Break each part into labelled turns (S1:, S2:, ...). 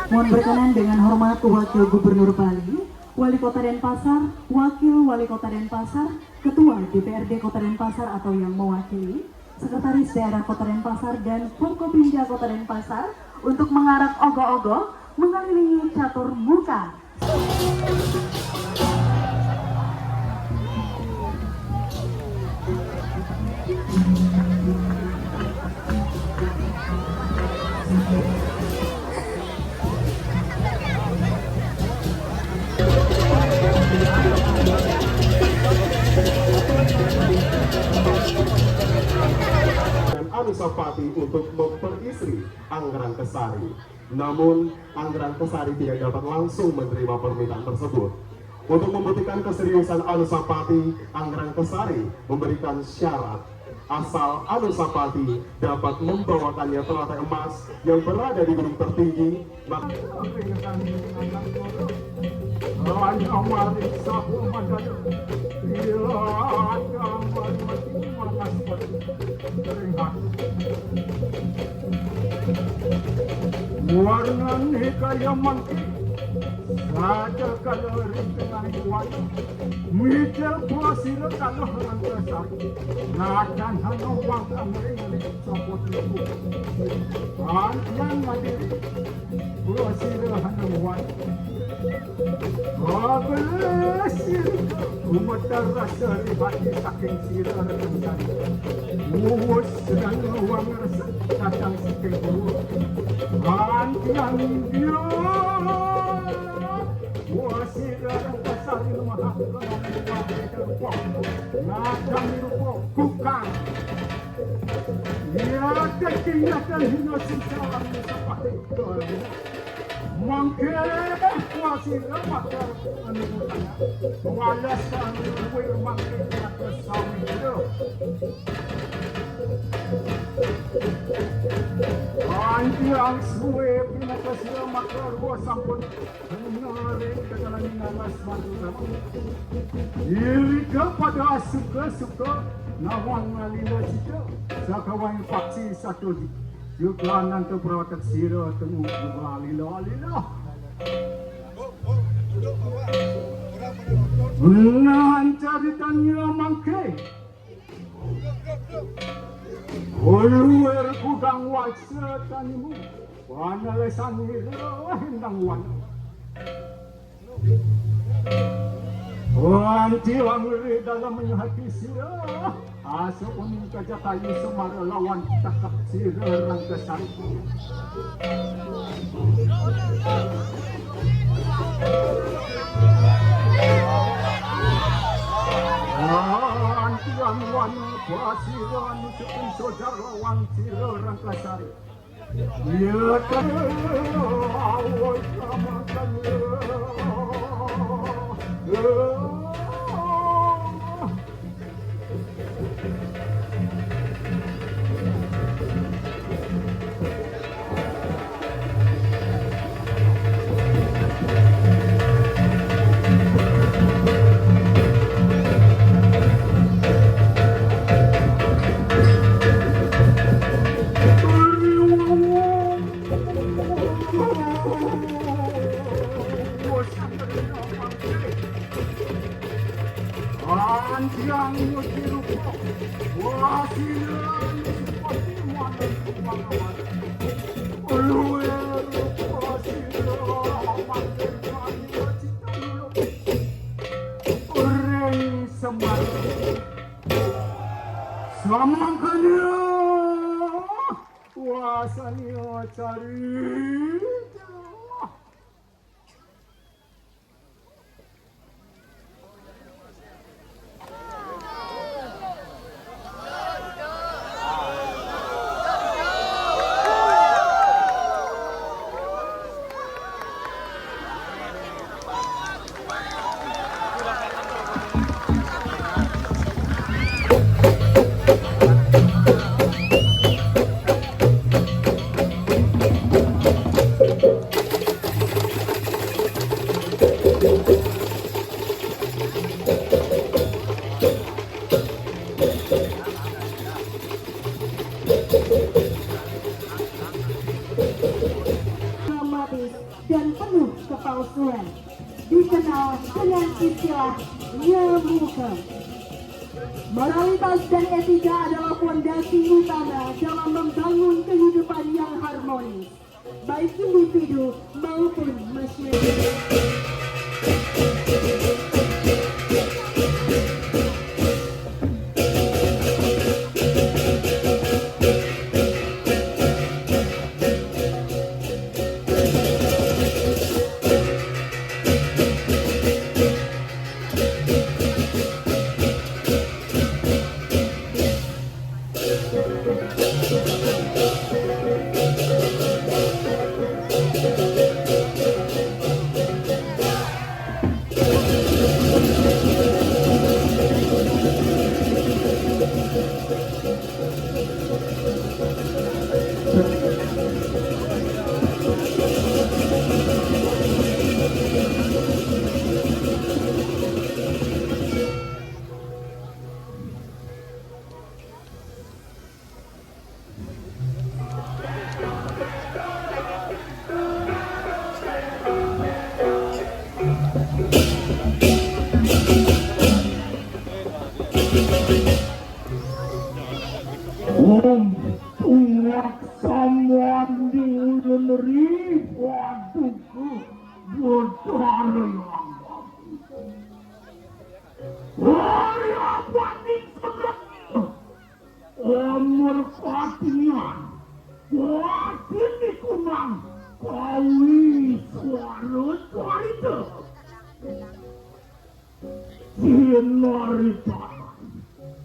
S1: Mohon berkenan dengan hormat Wakil Gubernur Bali, Wali Kota Denpasar, Wakil Wali Kota Denpasar, Ketua DPRD Kota Denpasar atau yang mewakili, Sekretaris Daerah Kota Denpasar dan Forkopimda Kota Denpasar untuk mengarak ogoh-ogoh mengelilingi catur muka.
S2: Anusapati untuk memperistri Anggrang Kesari. Namun Anggrang Kesari tidak dapat langsung menerima permintaan tersebut. Untuk membuktikan keseriusan Anusapati, Anggrang Kesari memberikan syarat asal Anusapati dapat membawakannya telatai emas yang berada di gunung tertinggi.
S3: Warna kaya manti Raja kalau rintangan kuat, mikir puasir kalau orang besar. Raja hanya uang Amerika support itu. Antian mandiri, puasir hanya uang. Abelesir, umat rasa hati saking sirah rentan. Muus sedang uang rasa datang sikit buruk. Antian dia. Wasir orang kasar di rumah aku nadang rupo kukang ya kakinya terhina sengsara seperti itu mangke wasir makar anutanya walaskan wir mangke ke sami itu anti ang suwe pinakasya makar wasampun mengaring ke dalam naras madura iri kepada suka-suka nawang alila cita sakawang paksi satu yuklanan tu perawatan sira temu juga alila menahan caritannya mangke Uluer kudang wajah tanimu Wanalesan hira hindang wana Wanti wangri dalam hati sira Asa uning kajatayu semara lawan takap sira rangkasan Antian wana pasiran sepun saudara wan sira rangkasari ya kan awal selamatkan Antiang dirupo wasilan seperti mana kemana-mana uluer wasilan makin kaya cita orang semar samangkanya wasanya cari
S1: dan penuh kepalsuan dikenal dengan istilah nyemuka. Moralitas dan etika adalah fondasi utama dalam membangun kehidupan yang harmonis, baik individu maupun masyarakat.
S3: Tunggak samuan di ulun waduh bodoh yang hari apa nih sebenarnya umur patian wakin di kumang kawi suara itu sinarita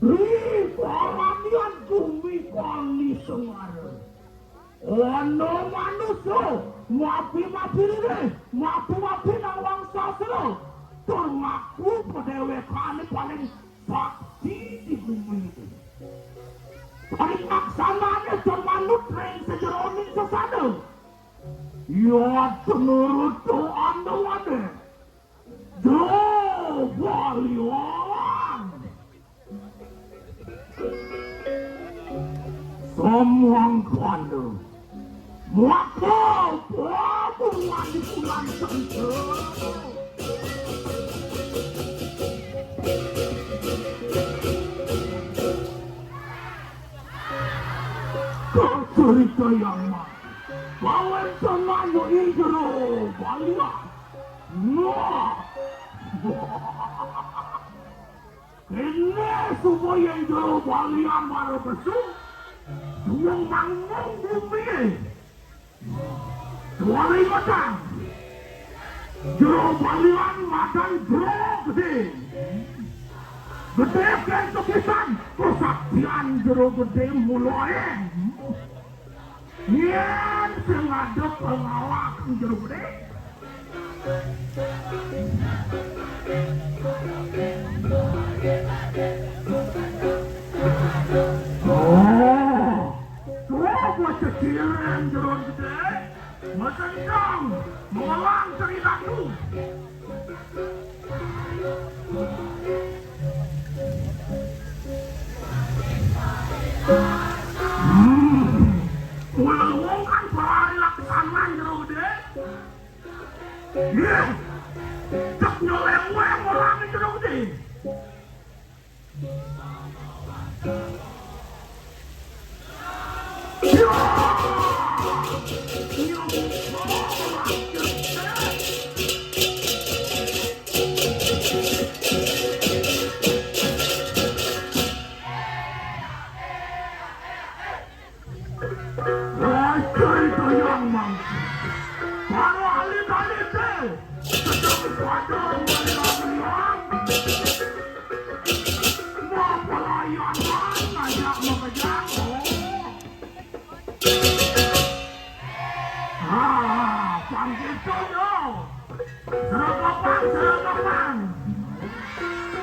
S3: Ripalanian kumi kali sengaran ono manusia mapi-mapi ini mapi-mapi nang wangsa selo tur ngaku pedewekane paling sakti di bumi ini paling laksananya tur manut ring sejeroning sesana ya menurut anda wade Baliwan Someone kanda maka pelabuhan di bulan tentu cerita yang mana bawa temanmu Indro Baliwan ini supaya Indro Baliwan baru besuk Duang manggung bumi Dua matang Jero Baliwan makan jero gede Gede kan kepisan Kesaktian jero gede mulai Nian sengaja pengawak jero gede Kecilan jero gede Mesendang Mengelang ceritaku Melewongkan pelari laksanan jero gede Iya Cek nyoleng-leng orang jero gede Seragapan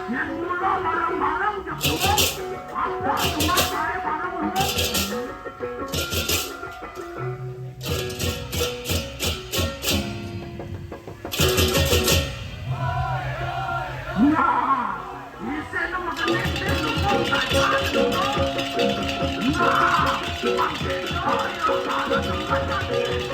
S3: yang mula barang-barang jeput apa cuma saya barang-barang nah bisa nama kelintir lumung tajam nah makin kaya ada tempat lagi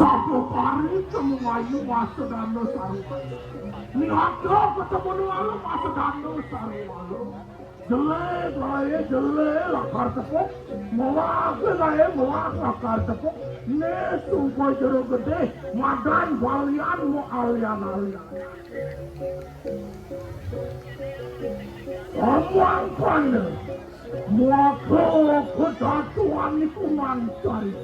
S3: Sapopari cemungayu masa dano sarwalo. Nihato ketemu nualo masa dano sarwalo. Jele lakar tepuk. Mewak lakar tepuk. Ne sungkoi jero gede. Madan walian mo alian-alian. Omong pane. Muaka kedatuan lingkungan cari.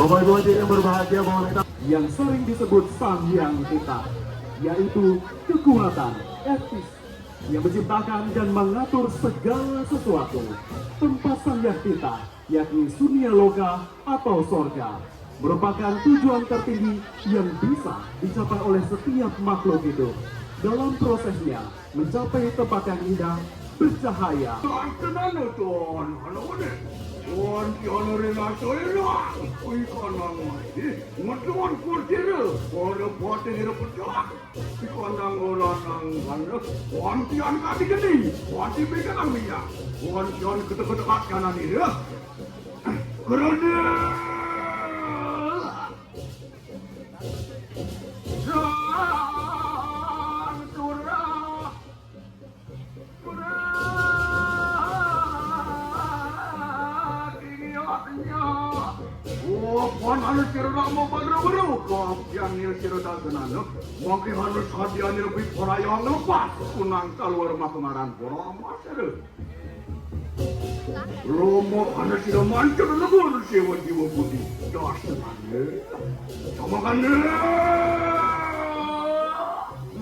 S2: Bapak Ibu hadirin yang berbahagia, bahwa kita yang sering disebut Sang Hyang Tita, yaitu kekuatan etis yang menciptakan dan mengatur segala sesuatu. Tempat Sang Hyang Tita, yakni Surya Loka atau Sorga, merupakan tujuan tertinggi yang bisa dicapai oleh setiap makhluk hidup. Dalam prosesnya mencapai tempat yang indah, bercahaya.
S3: Tuan tiada renata enak, ikan nangai. Mutuan kurtira, pada poten ira pecah. Ikan nanggolan nanggan, tuan tian kaki gede, tuan tibekan angmiya. Tuan tian ketek-ketek kanan ini. Kerana Puan harus cerita mau baru-baru kau yang ni cerita kenal, mungkin harus hadiah ni lebih perayaan lepas kunang keluar makanan orang masyarakat. Romo harus tidak mancur lebur sewa jiwa putih dasarnya, sama kan?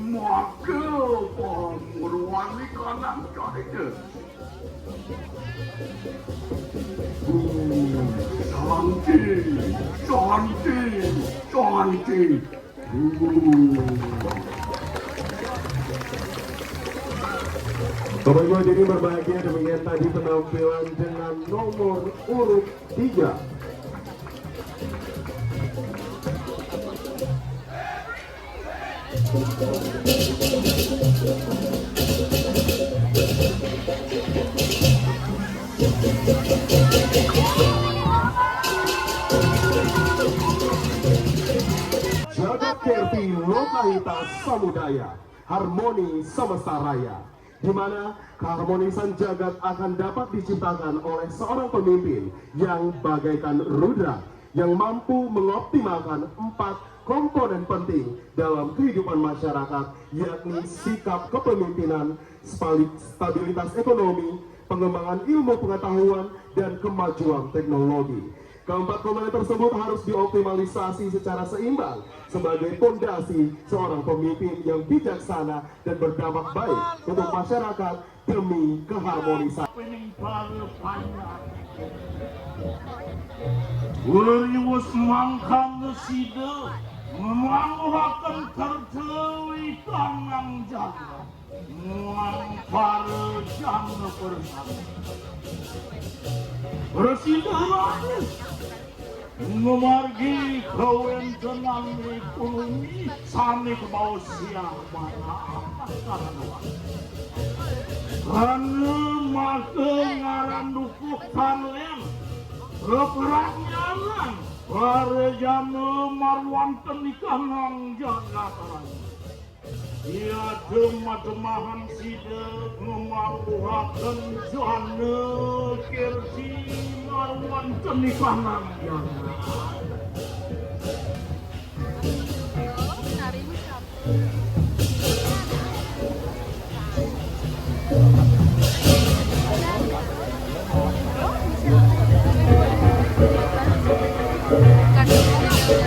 S3: Maka pemeruan kanan carinya. Cantik.
S2: Bapak Ibu hadirin berbahagia, demikian tadi penampilan dengan nomor urut 3. Jagat Kerti Lokahita Samudaya, harmoni semesta raya, di mana keharmonisan jagat akan dapat diciptakan oleh seorang pemimpin yang bagaikan rudra, yang mampu mengoptimalkan 4 komponen penting dalam kehidupan masyarakat, yakni sikap kepemimpinan, stabilitas ekonomi, pengembangan ilmu pengetahuan, dan kemajuan teknologi. Keempat komponen tersebut harus dioptimalisasi secara seimbang sebagai fondasi seorang pemimpin yang bijaksana dan berdampak baik untuk masyarakat demi keharmonisan.
S4: Wariwas mangkang sida memangwakan tertewi tanang jaga muang para jangga bersama bersidarannya memargi kawan tenang ekonomi sami ke bawah siapa karena maka ngaran dukuk tanlem keperanyanan para jana marwan tenikanang janatan ia demah-demahan sidak memaruhakan jana kersi marwan tenikanang janatan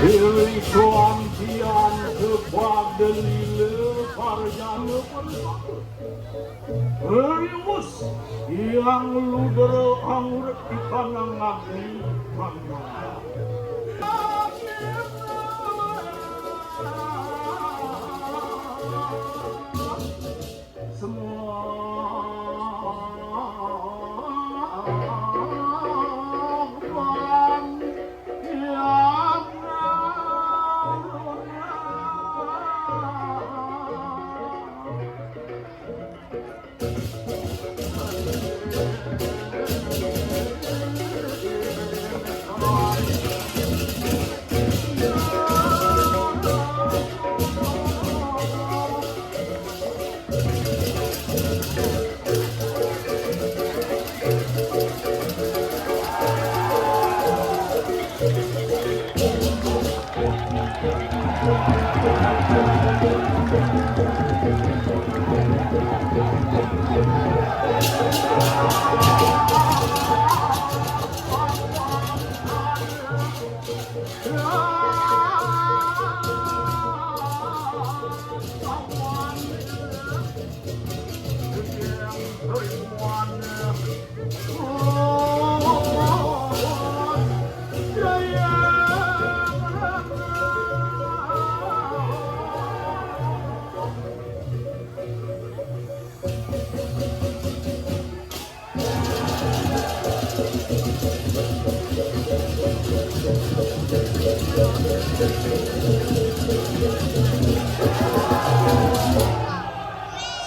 S4: Diri kuantian kepada lila parjana bersama Rimus yang luder angret di kanang agni pandang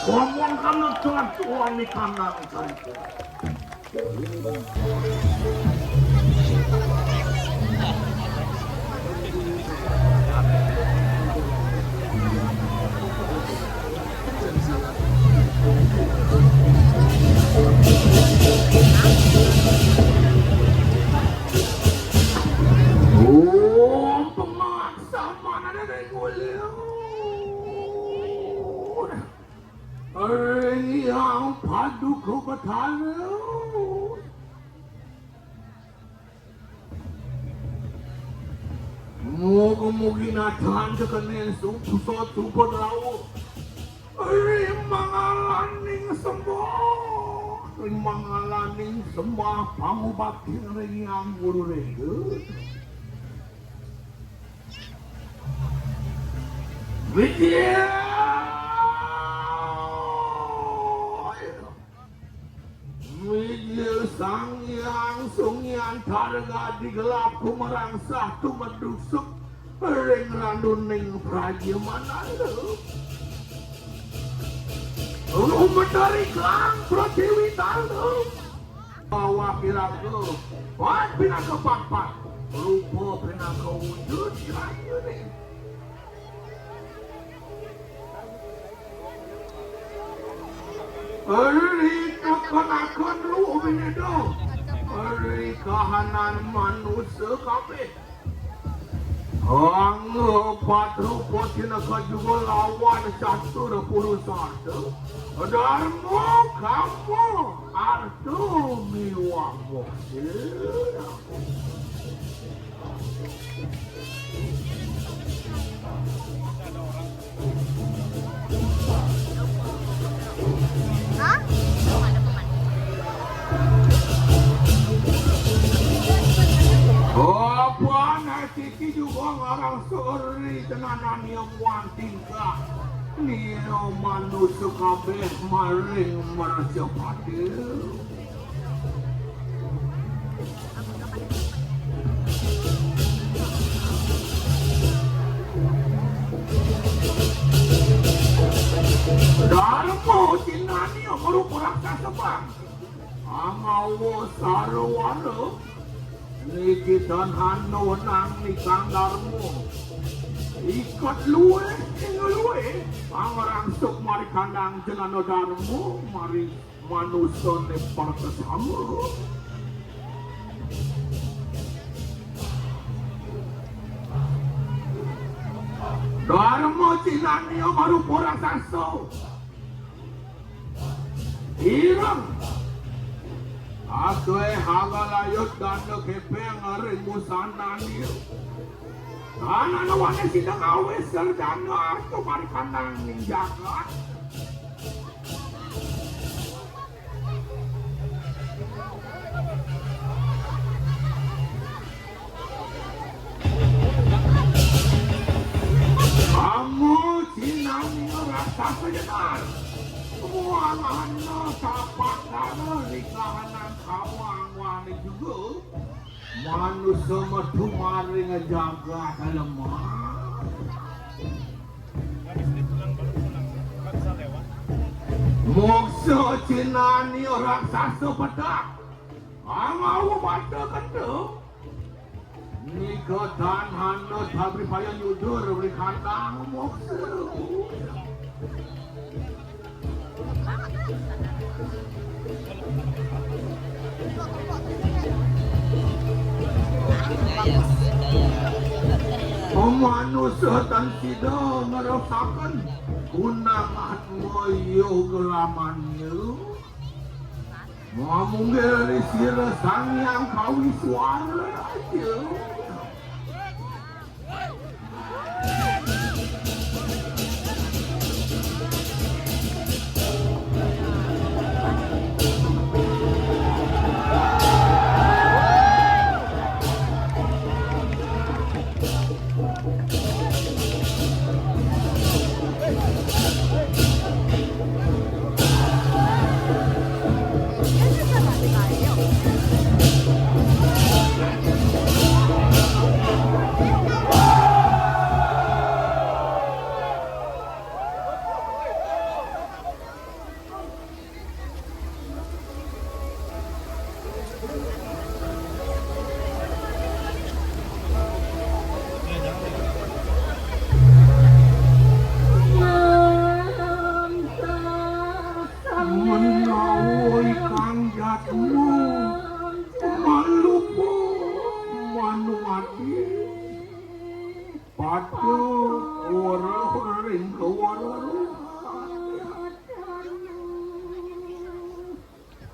S4: Ngomong karena tuan di kanan saya. Oh, pemaksa mana ada yang yang padu kebetulan Moga-moga natan sekenen suatu pedalau Rimangalaning sembah pangubakti yang guru rega Widya sang yang sungian targa digelap kumerangsah tu medusuk ring randuning praja mananda rumah dari klang pratiwi tanda bawa kiraku buat pinaka papat rupa pinaka wujud kayu ni Eri kakan lu benedo, eri kahanan manusia kape.
S3: Ang patrupo sinakajugo lawan 1-1. Darmo kamu artu miwamu. Apa nanti juga ngarang seri tenanan yang wanting ka. Nino manusia kabeh maring mercepati. Darmo sinani yang merupakan kasabang. Angawo sarwaro. Nikitan hano nang nikang darmo. Ikat luwe, luwe. Pangarang sok mari kandang jenano darmo, mari manusia ne parkasama. Darmo cinani yang baru porang saso. Irang. Asoe hagalayot dano kepeng aring musanani. Ana nawane sidang awes serdano ato mari kandang ninjaga. Kamu cinani rasa sejenar. Mualana tapak dana nikahanan kawang wani juga. Manusia matu maring jaga lemah. Moksa cinani orang sasa pedak. Angau mata kata. Nikatan hana tabri payah yudur beri kandang moksa. Manusia tan sida merasakan gunakan moyo gelamannya. Mamungil di sira sang yang kawi suara aja.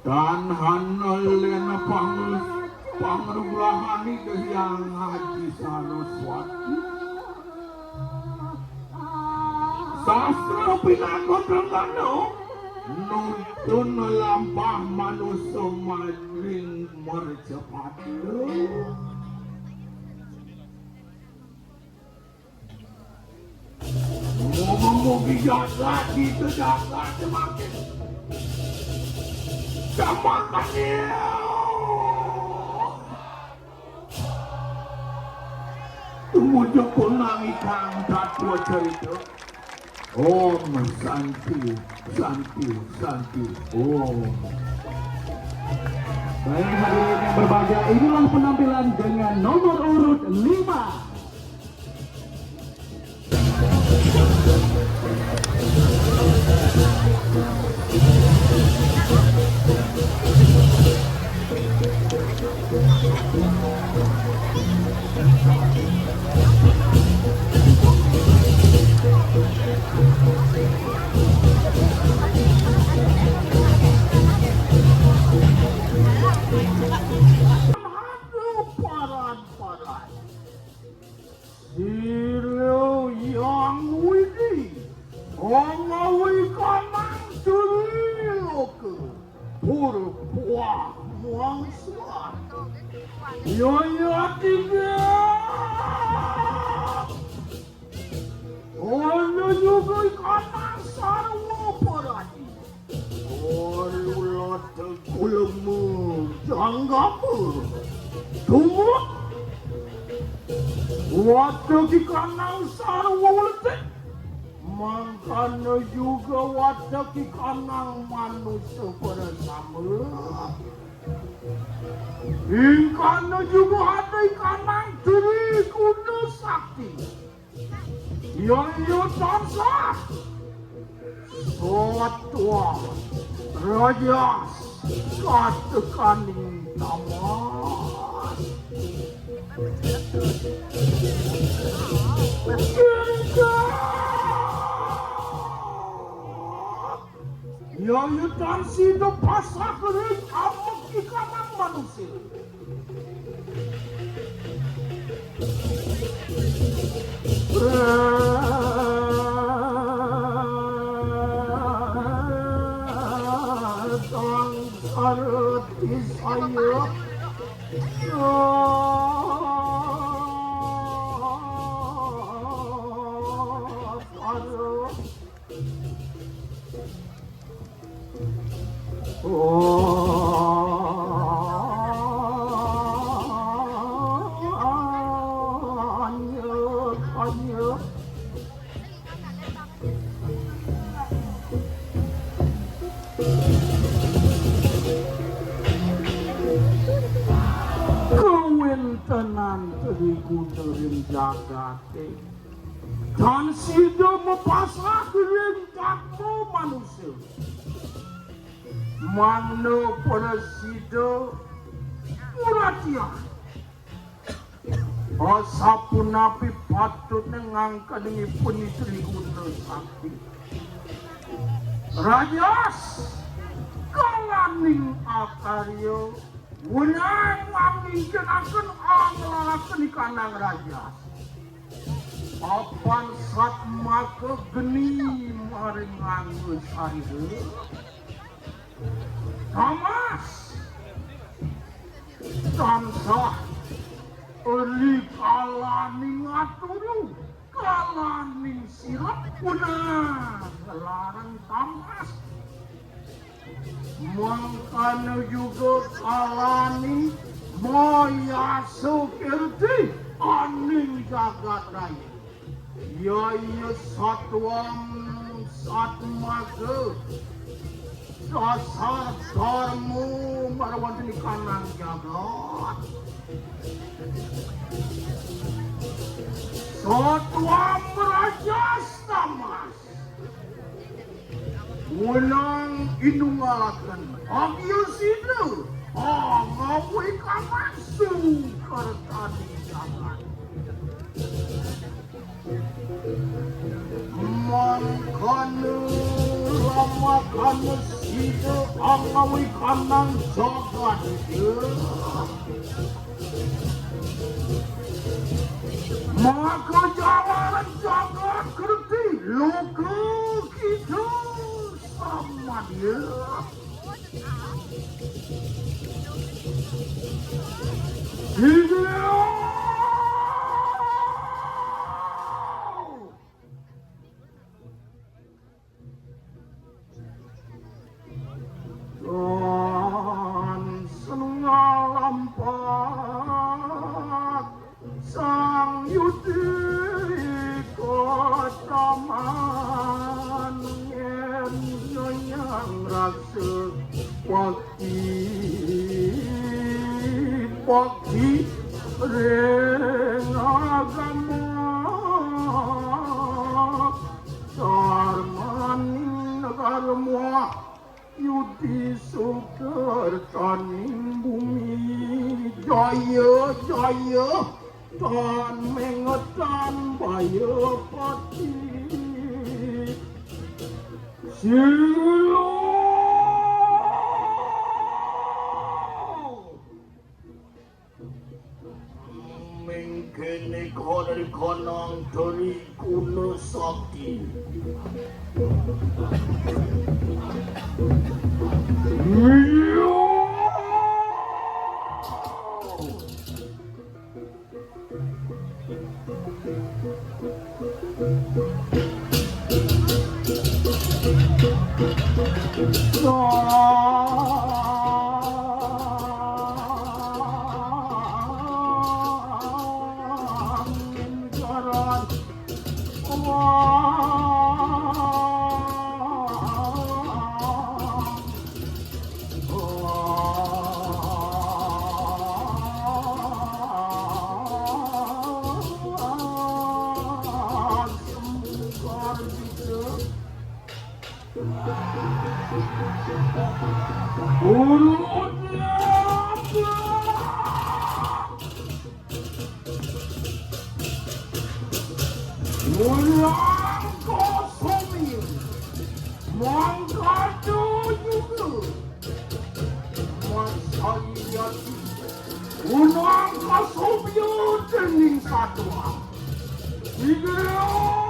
S3: Dan hanalen pangruglahan itu yang Haji Saraswati. Sastra pinakot Renggano nuntun lampah manusia maring mercepat. Mugi jagat itu jagat semakin semakannya. Tumujuk kunangi kang tatwa cerita. Om Santi, Santi, Santi. Om.
S5: Baik hadirin yang berbahagia, inilah penampilan dengan nomor urut 5.
S4: Purwa Muangsuan Yoya tiga Ono juga ikan sarwa paradi Olulat kulemu janggamu Tumut Waktu ikan sarwa uletek Mangkana juga watak ikanang manusia pada sama. Ikannya juga ada ikanang diri kuda sakti. Yang tansa. Sotua raja katekaning tamat. Yang tansi do pasak ring amuk ikanang manusia. Tang sarat isaya. Kewintenan terigu nerim jagate dan sido mepasak ring takmo manusia mano pada sido muratia asapun api patut nengangka dengan penitri guna sakti rajas kalaning akaryo Wenang menginjenakan anglakan ikanang raja. Apan sat maka geni maring anggus arihe. Tamas tansah eri kalaning aturu kalaning sirap punah larang tamas. Mangkana juga kalani maya sukirti aning jagat raya. Yaya satuam satmaga dasar dharmu marwantini kanang jagat. Satuam rajas tamas. Wenang inungalakan agil sinu ngawi kamasuk kartani jangan mangkana lamakan sinu ngawi kanang jagat maka jalan jagat kerti loka kita sama dia. Dan senengah lampat sang yudi kotaman yang rasa Bakti ring agama sarmaning negarmu yudi sukar taning bumi jaya jaya tan mengetan baya pati silo mengkene kau dari konang dari kuno sakti urutnya Mulang kosong mangkado juga masaya unang kasubyo dening satwa Igeo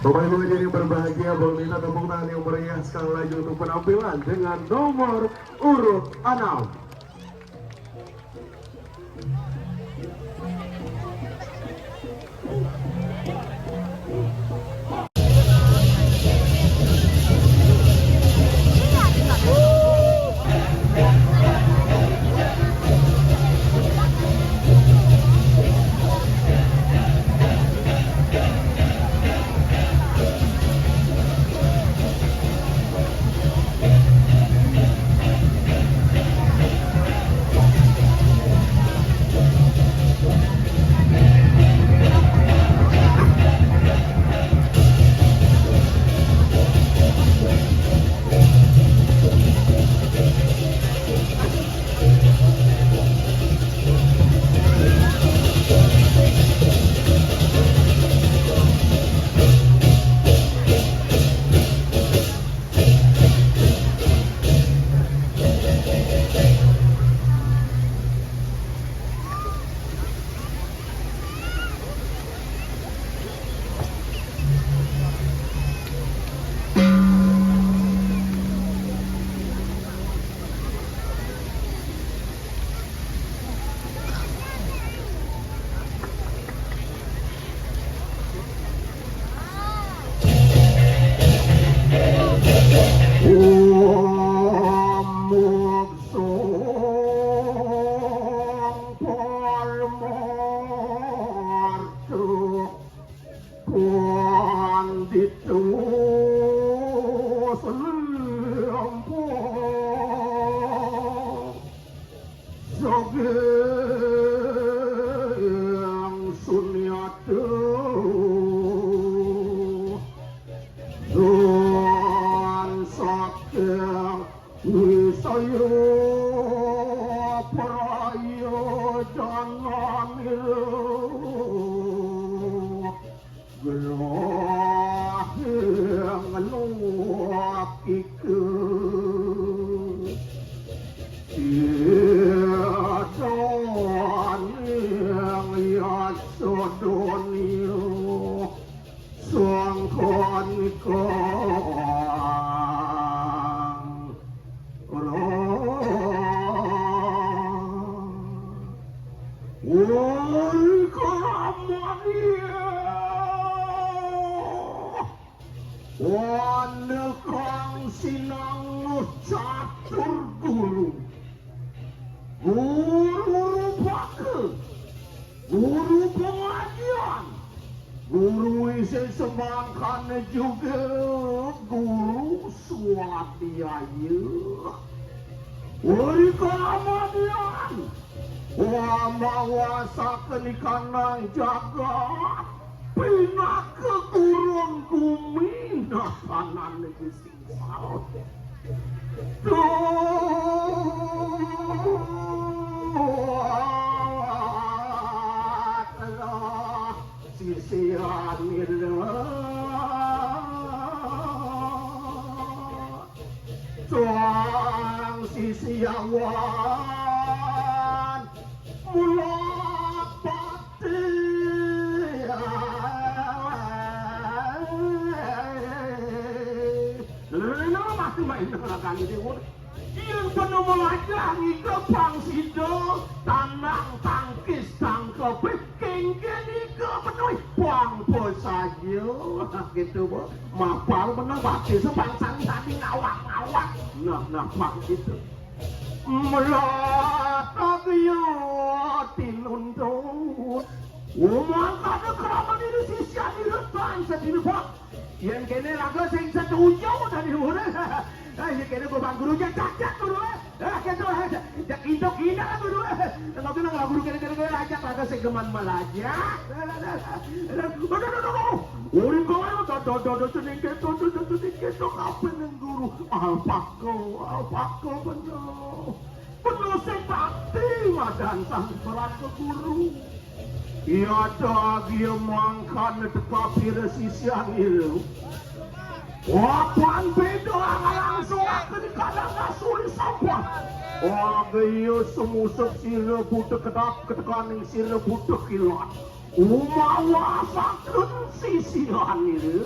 S2: Bapak Ibu hadirin yang berbahagia, boleh minta tepuk tangan yang meriah sekali lagi untuk penampilan dengan nomor urut 6.
S4: Yang penuh melajangi kepang sido kopi kengken ika penuh pangpo saja gitu bu mapal menang bakti sepangsang tadi ngawak-ngawak nah pak gitu melatag yo tinuntut umang kada kerama diri sisya di depan sedih pak yang kene laga sing setuju tadi urang ya kene bapak gurunya cacat guru gitu jak indok ina guru tapi nang guru kene ajak laga sing geman melajak urang kowe do cening keto kapan nang guru alpako bener sing bakti madan sang berat ke guru iya dagi mangkan tetapi resisian itu wapan beda langsung akan kadang ngasuri sampah iyo semusuk sila budak kedap ketekaning sila budak kilat umawa sakun sisian itu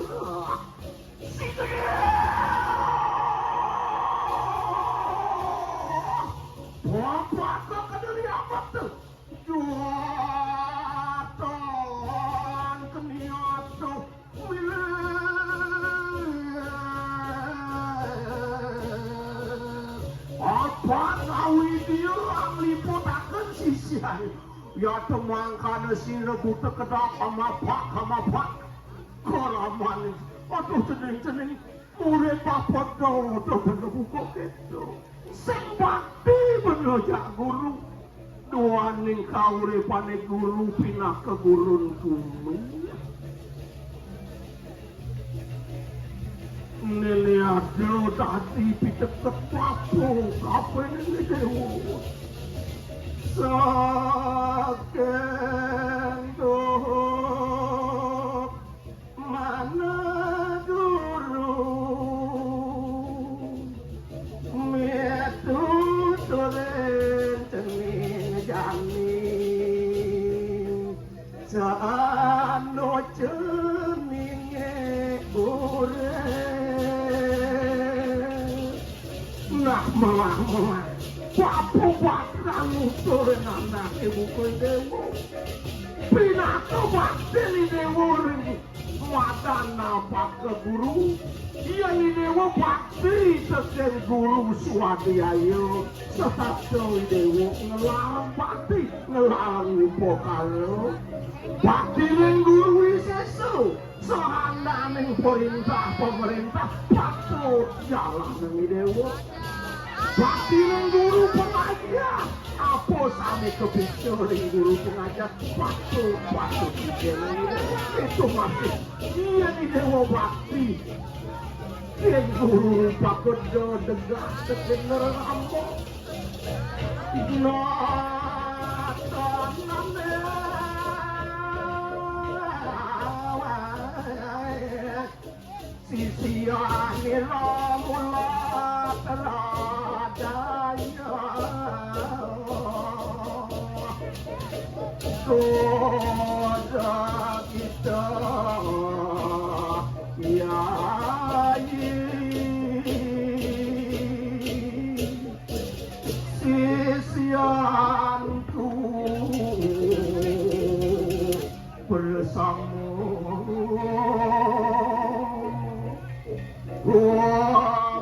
S4: wapan ke kediri apa tuh juatan keniatu apa ngawi dia liputakan sisian ya temangkan sila buta kedak amapak kalaman aduh cening murid bapak do bener buka gitu sing bakti bener jak guru duaning kauripane guru pinah ke gurun gunung niliado tadi piteket papo kapan ini dewa sakendo mana guru metu toren cening jamin saano ceninge ure nah malah papo bakal toren anak ibu kowe dewa pinato bakti ni dewa madana pak ke guru iya ni dewa bakti sesen guru swadaya sesatso dewa ngelarang bakti ngelarang pokalo bakti ning guru sesu sehanda ning perintah pemerintah patut jalan ning dewa bakti ning guru pengajar apa sami kepicu ning guru pengajar patut jalan itu masih iya ni dewa bakti yang guru pakut do degah sekener rambut sisiani ramulat radanya dosa kita sisianku bersama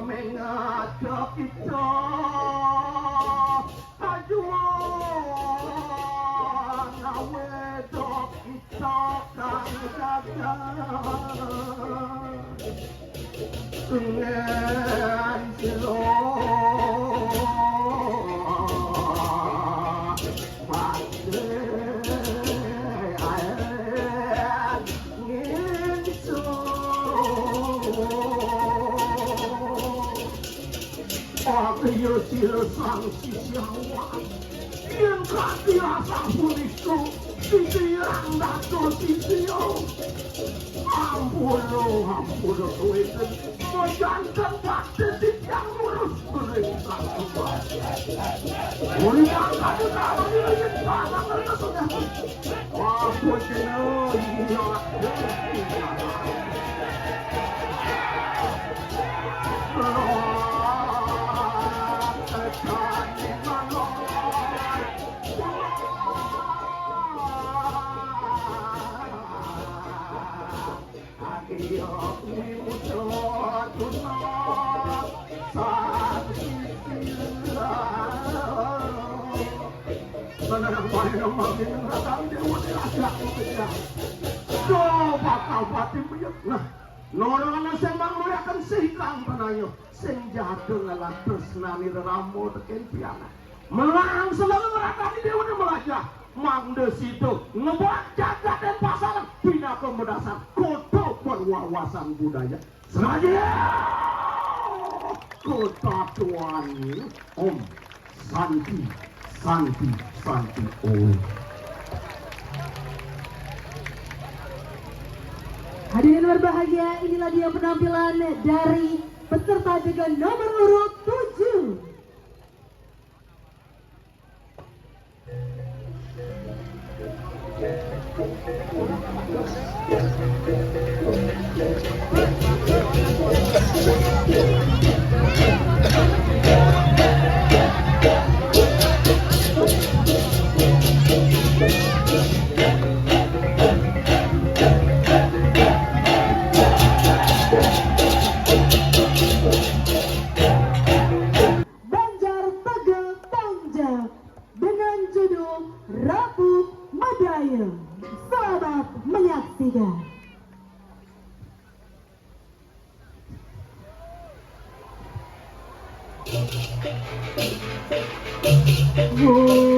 S4: mengajak kita kajuan awedok kita kan jaga dengan silo Yo sila sang sisiawan yang katiasa puniku sisiang dato sisio ampuno kuweten mojantan bakti sisiang lurus perintah kembali uliang kadu nama nilainya sana mereka sudah apa jenuh iya Main makin ngerasani dewa dirajak ya. Coba kau pati puyut. Nah, norana sembang loyakan sihkang panayo. Sing jadul ngalah tresnani reramo teken piana. Melang selalu ngeratani dewa ni melajah. Mangde situ ngebuat jagat dan pasar bina pemberdasar kota perwawasan budaya. Sengaja kota tuan Om Santi Om.
S1: Hadirin berbahagia, inilah dia penampilan dari peserta dengan nomor urut 7. Banjar Tegal Tanja dengan judul Rabut Madaya. Selamat menyaksikan. Om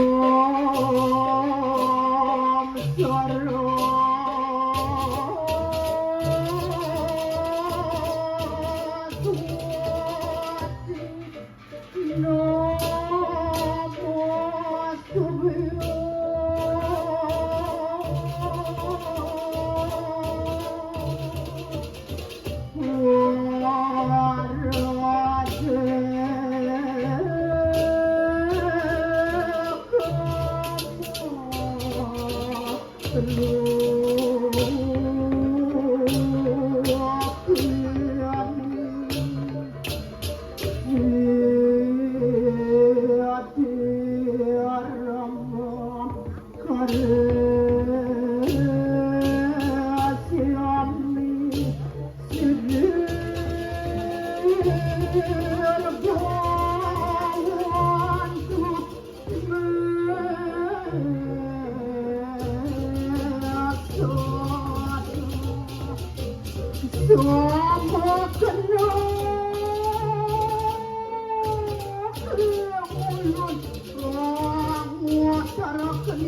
S1: Saraswati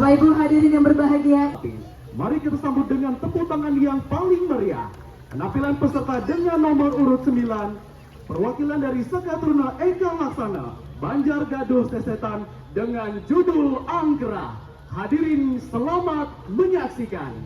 S1: Bapak Ibu hadirin yang berbahagia,
S5: mari kita sambut dengan tepuk tangan yang paling meriah penampilan peserta dengan nomor urut 9, perwakilan dari Sekatruna Eka Laksana, Banjar Gaduh Sesetan dengan judul Anggrah. Hadirin selamat menyaksikan.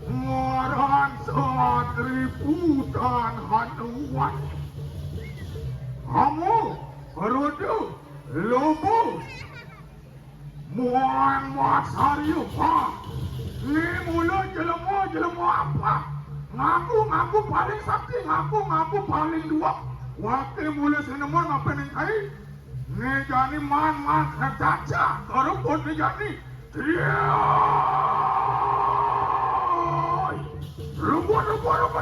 S3: Ngaran Satri Putan Hanuan. Kamu Berudu Lobo Muhammad Sariyupa. Ni mula jelema apa? Ngaku paling sakti, ngaku paling dua. Waktu mula senemor ngapain kai? Ni jani man caca. Karupun ni jani. Rumput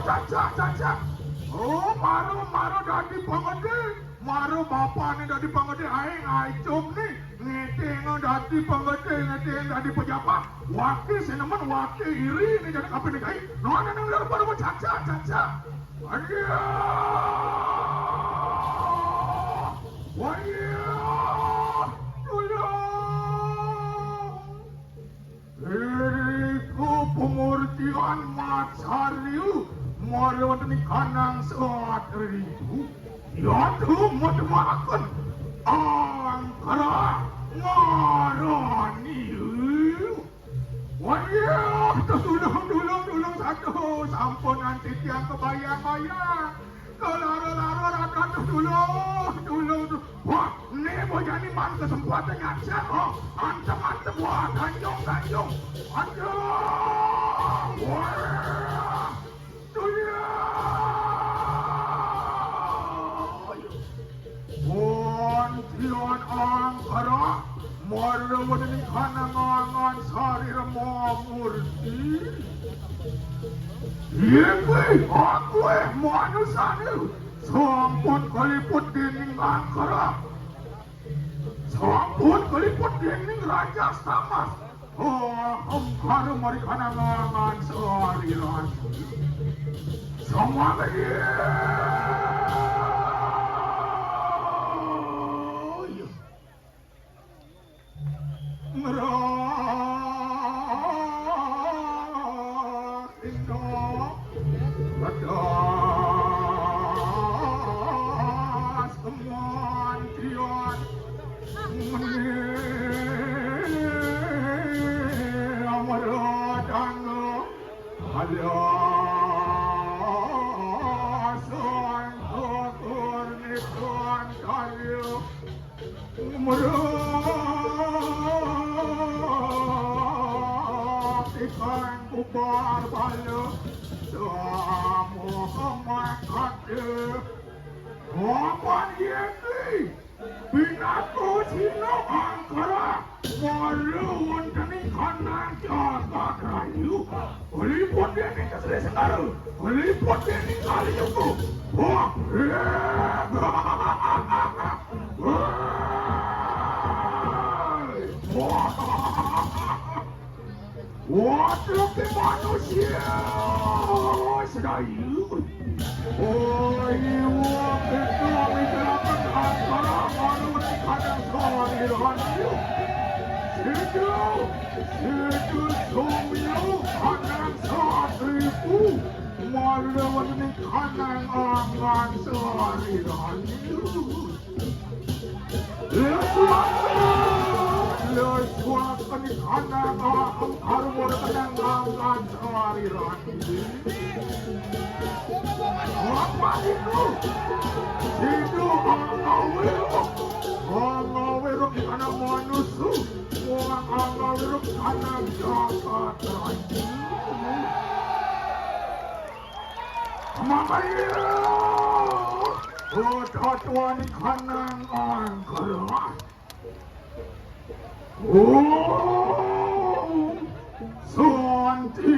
S3: caca. Oh, maru dadi pangede. Maru bapak ni dadi pangede aing aicum ni. Ngeteng dadi pangede, ngeteng dadi pejabat. Waktu seneman waktu iri ni jadi kapan ni kai? Nona nang rumput caca. Adia. Wah. Iriku pemurtian Matsariu Marawan ni kanang saat itu Yaitu matemakan Angkara Ngaraniu Wah, tolong satu Sampun nanti tiang kebayang-bayang Kelaro-laro rata tolong Wah, ini mau jadi man kesempatan ngaca Antem wah, ganjong Anjong Wah Wantian angkara Marawan ni kanangan sari ramamurti Yewe aku manusia ni Sampun kaliput dining angkara Sampun kaliput dining Raja Stamas Angkara mari kanangan sari rasi Sama lagi ikan kubar bala semua makade Wapan yeki binatu sino angkara maluun kening kanang jaga rayu liput dening kesri sekarang liput dening kali yuku wah Waduh ke manusia Serayu Oh iwa kami gerakan antara manusia kadang sehari rahayu Situ sumyu kadang seribu Maluan ni kadang angan sehari rahayu Lesuat kami kanang harumur kadang angan sehari rahayu Apa itu? Itu angawiruk karena manusia Orang angawiruk karena jagat rayu Makanya Tuan kanang angkara Oh Santi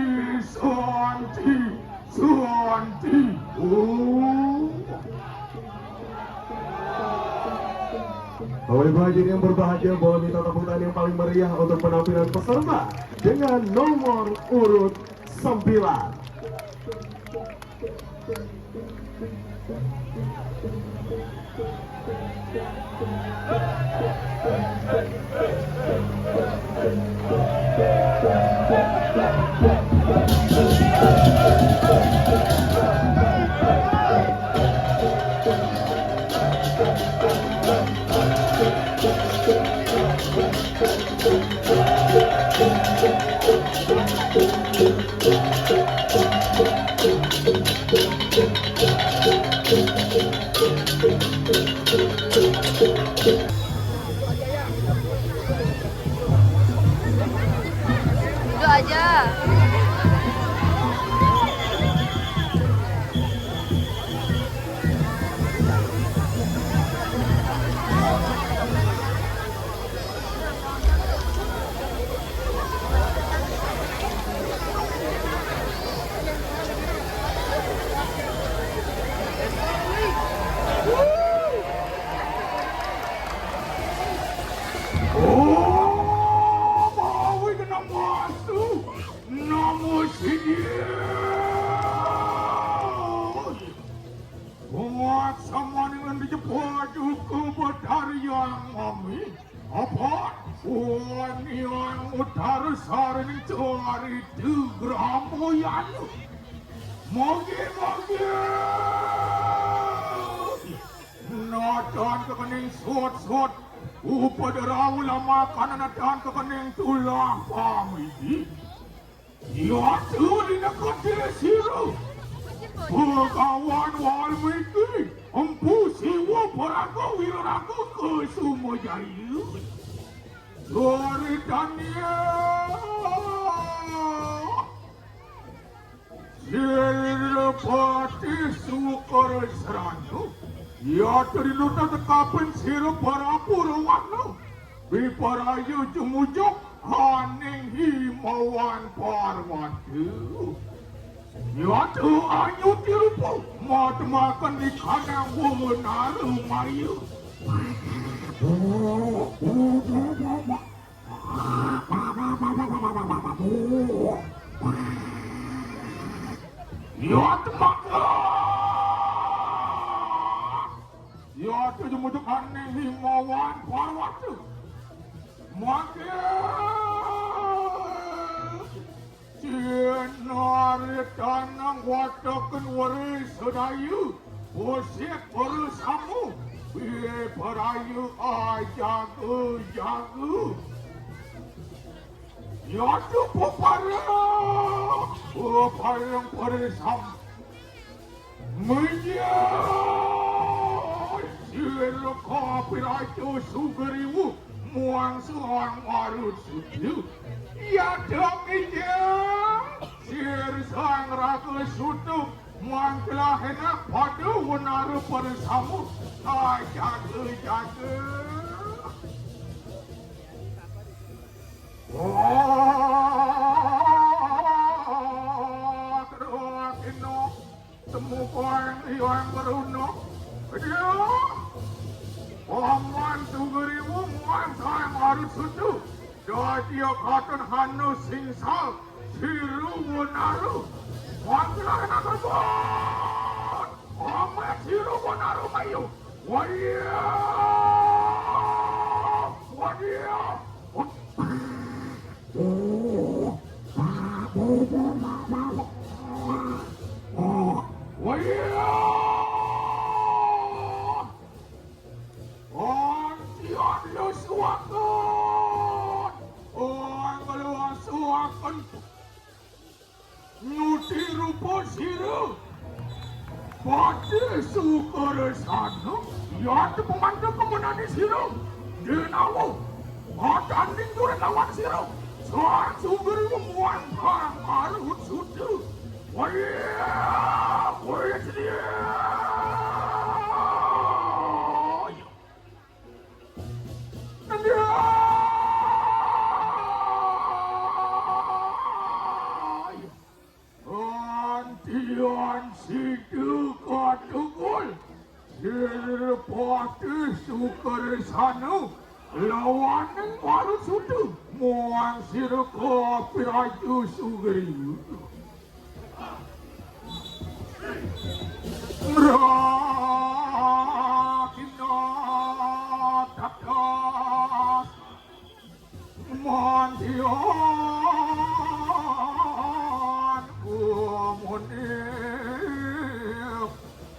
S2: Bapak Ibu hadirin yang berbahagia, boleh minta tepuk tangan yang paling meriah untuk penampilan peserta dengan nomor urut 9.
S3: padu ke Betari yang mami. Apa? Wan yang utara saring cari Tigramu yanu. Mogi. Natan kekening sot. Upadara ulama kanan natan kekening tulang pamidi. Ya tuh kecil siru. Pegawai Walmiki, empu siwa peraga wiraraga ke Sumojayu. Dari Silpati Sukar Seranu, ya terinuta tekapan sira para Purwana. Biparayu jumujok haning himawan Parwatu. Yaitu ayu tirupu mat makan di kandang benar mayu. Yaitu makan. Yaitu jemujuk aneh himawan Parwatu. Makan. Sinar tanang watakan waris sedayu, usik berusamu, perayu jagu. Yaitu peparang bersam. Menjauh sila kapirayu sugeriwu, muang suang marut suju. Ya deminya, sir sang raga sutu, mangklah enak pada wanar bersama, jaga. Terus ini, temu koin yang beruno, dia, aman tu gerimu, muang sang marut sutu. Dia katan hanu singsal, siru wonaru, wanglah nak berbon, amat siru wonaru mayu, wadia. Nuti rupa siru pada sukar sana yaitu pemandu kemenani siru dinawu matanding duran lawan siru soal sumber memuan marut sudu waya sedia Antian sidu katugul Silpati sukar sanu lawanan baru sudu muang siru kapiraju sugeriyu Rakina tatas mandian kumunip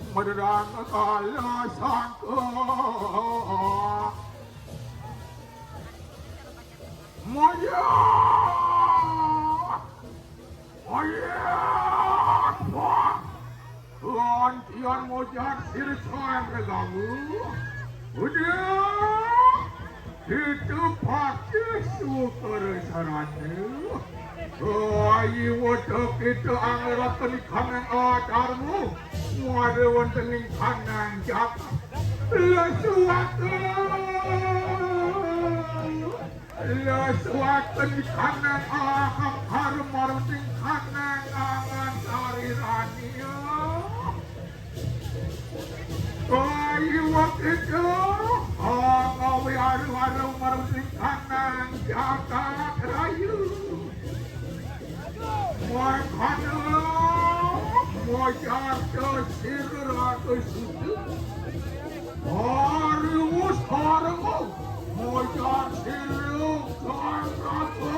S3: Madarang kala sangka Maya Lantian mojat sirsan regamu Udah Itu pakai sukar sarana Ayu wadah kita anggarkan kanan adarmu Muada wantening kanan jaka Lesuakan kanan aham harum maruting kanan angan sari rania Ayu waktu itu Angawi harum maruting kanan jaka rayu Wan kanan mojar kesiratus itu. Harus mojar sirukan ratu.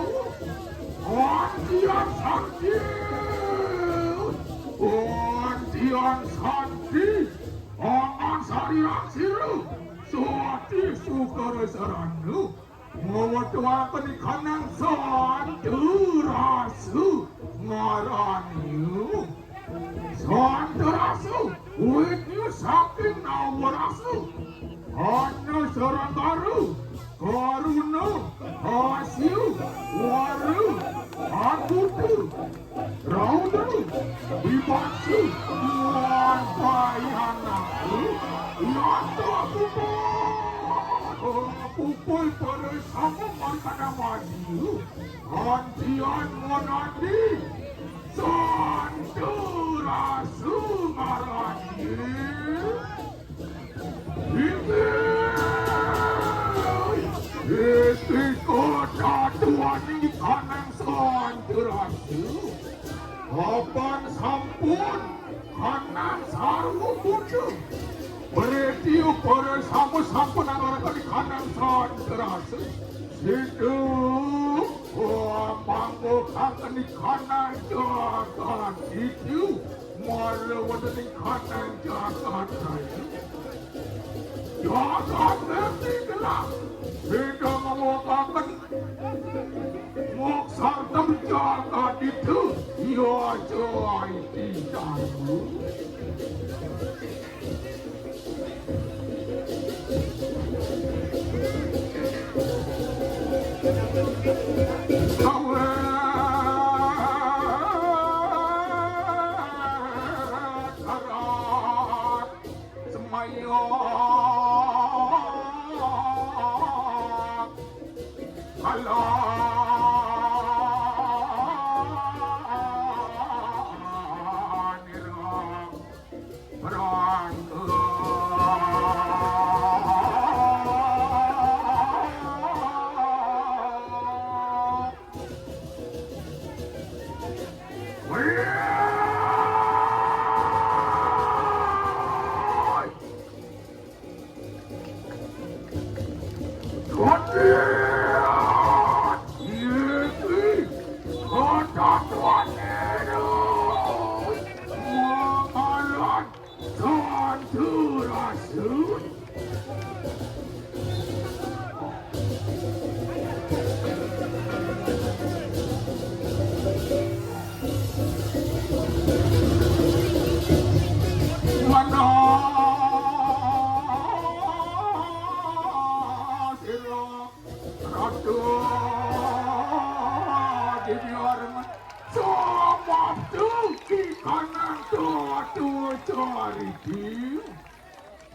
S3: Antian santi, antian santi, angan sarirak siru, suati sukar saranu. Mewatuakan ikanang santu rasu ngaraniu. Santu rasu, witnyu saking nawarasu. Hanya serang baru, karuna, asiu, waru, akutu, raudu, dibatsu, wan bayanaku, yanto aku pukul pada sama markana maju, antian monadi, santu rasu marani. Ini kota tuan ini kanang santurasi. Kapan sampun kanang sarwu bucu. Berarti para sampun angarakan di kanang santurasi. Situ manggo kangen di kanang jagat itu. Malah di kanang jagat itu. Jagat nanti gelap. Tidak melupakan moksar jagat itu. Ya joy tidakmu.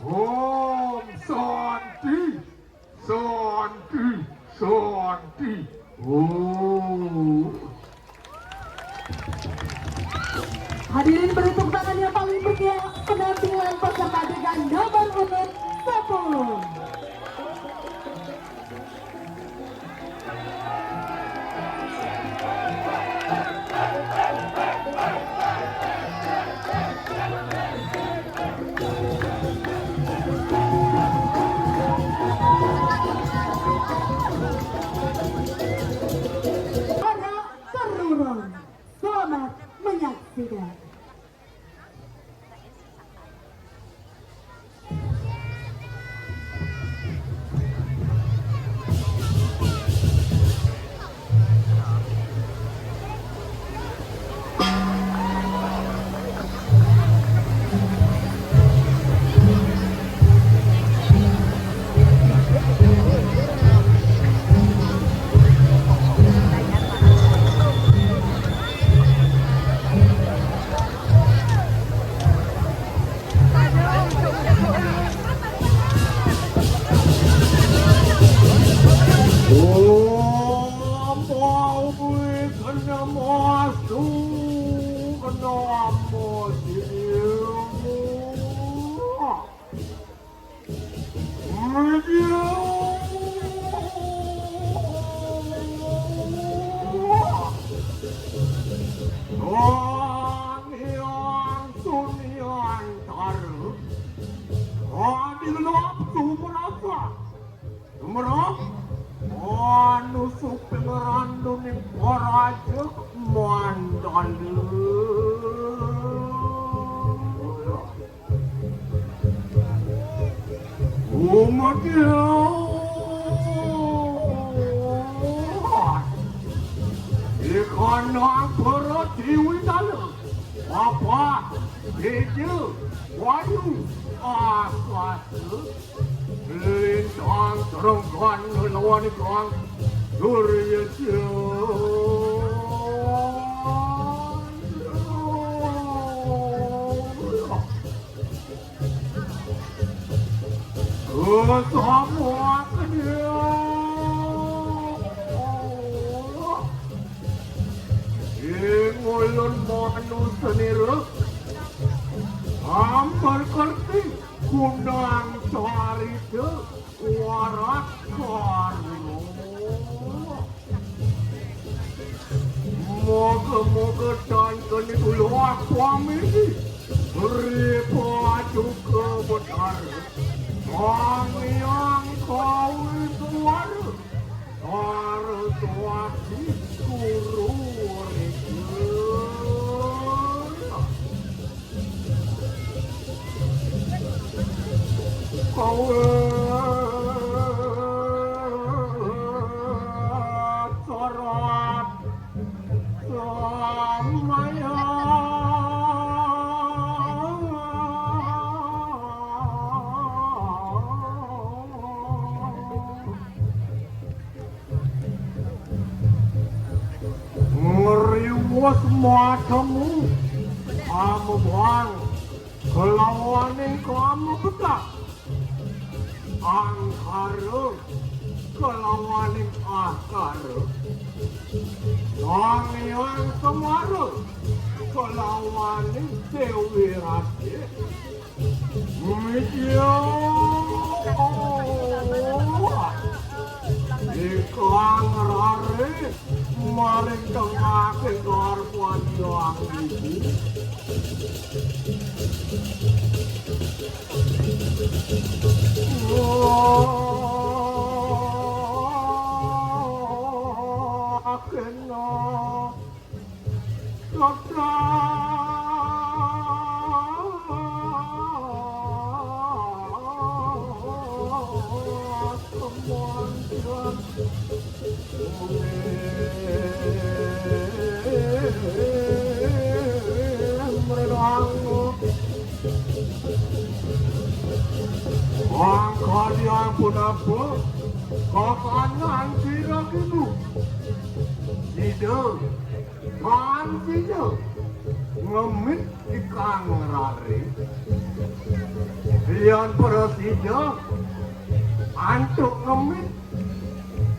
S3: Om Santi, Santi, Santi. Oh.
S1: Hadirin beri tepuk tangan yang paling meriah penampilan peserta dengan nomor urut 10. Para kerumun, selamat menyaksikan.
S3: Umatnya ikan ang perut diwidana apa itu wayu aswatu lintang terangkan lawan ikang surya semua dia ingulun manusia niru hampir kerti kundang cari ke warak karno moga-moga tangan itu luar suami beripadu kebenar ang yang kau itu ada tuasi guru kau sorot samaya ngeriwas matamu kamu buang kelawan yang kamu betak angkara kelawan yang akara yang semara kelawan yang dewi rati ikang rare maring tengah kegarpuan yang ibu kena kata angkat yang pun apa kakanan kira gitu tidak kan tidak ngemit ikan rari yang persija antuk ngemit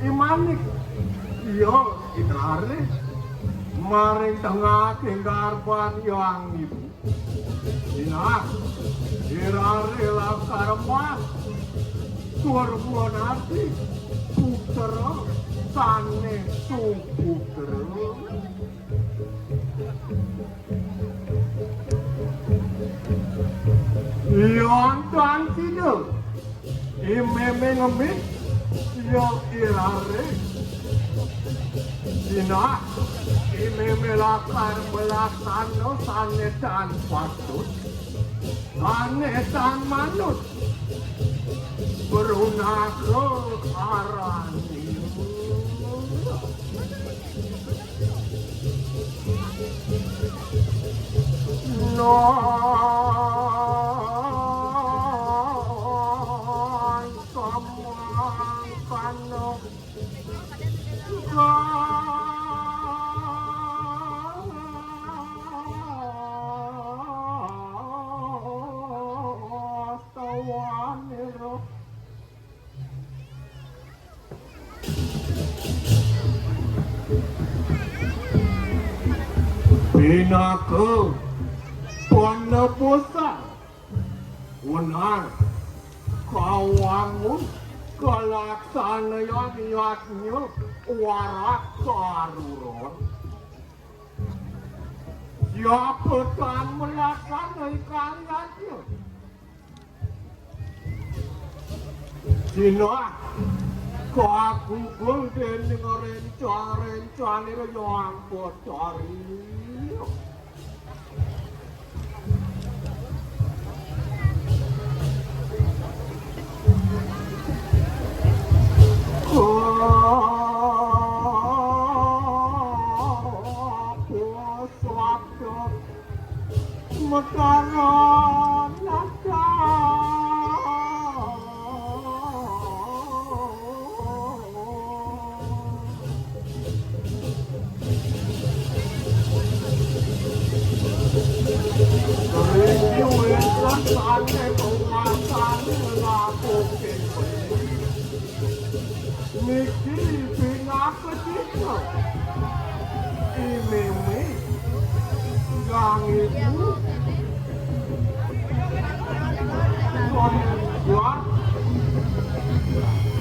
S3: imanik iya ikrari maring tengah tinggarpan yang ibu dinak irari lakar mas korban hati putra tane su putra yang tuan tidak imeme ngemit yang irari dinak imeme lakar belasano sanetan patut sanetan manut berunak karani no samang kano Pinaka penebusan unar kawangun kelaksanaan-nya warak karuron siapa kan melaksanakannya Cina aku gulden dengan rencana yang bocari Sane penguasaan ngakukin Niki pindah kecil Imimi yang itu Konen kuat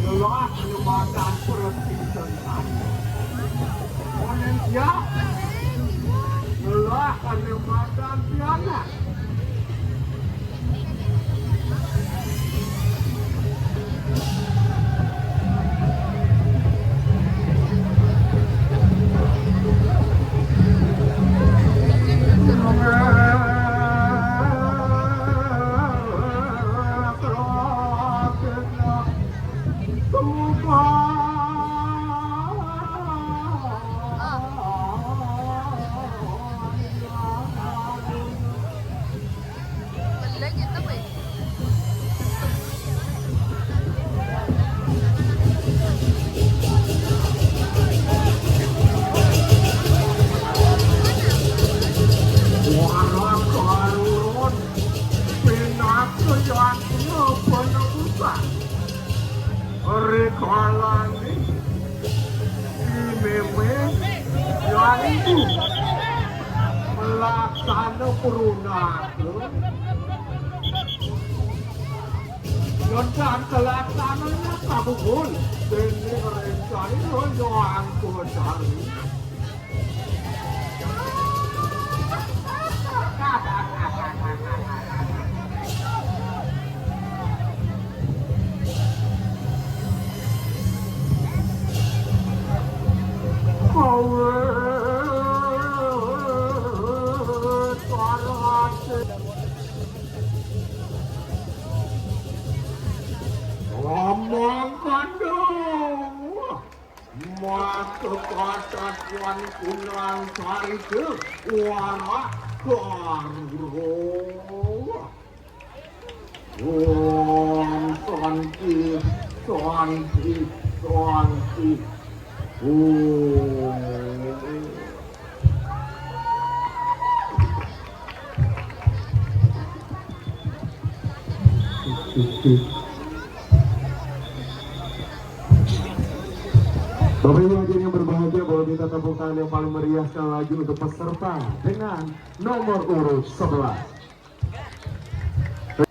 S3: Lelah menyebabkan persidangan Konen siap Lelah menyebabkan piala Rekalani Imeme yang itu melaksana perunake dan kelaksananya kabul ini rencana yang kodari Ngomongkan dong Maka kata Tuan Kunang Sari ke Warak Karung Cantik Cantik Cantik
S2: Bapak Ibu hadirin yang berbahagia, boleh kita tepuk tangan yang paling meriah sekali lagi untuk peserta dengan nomor urut 11.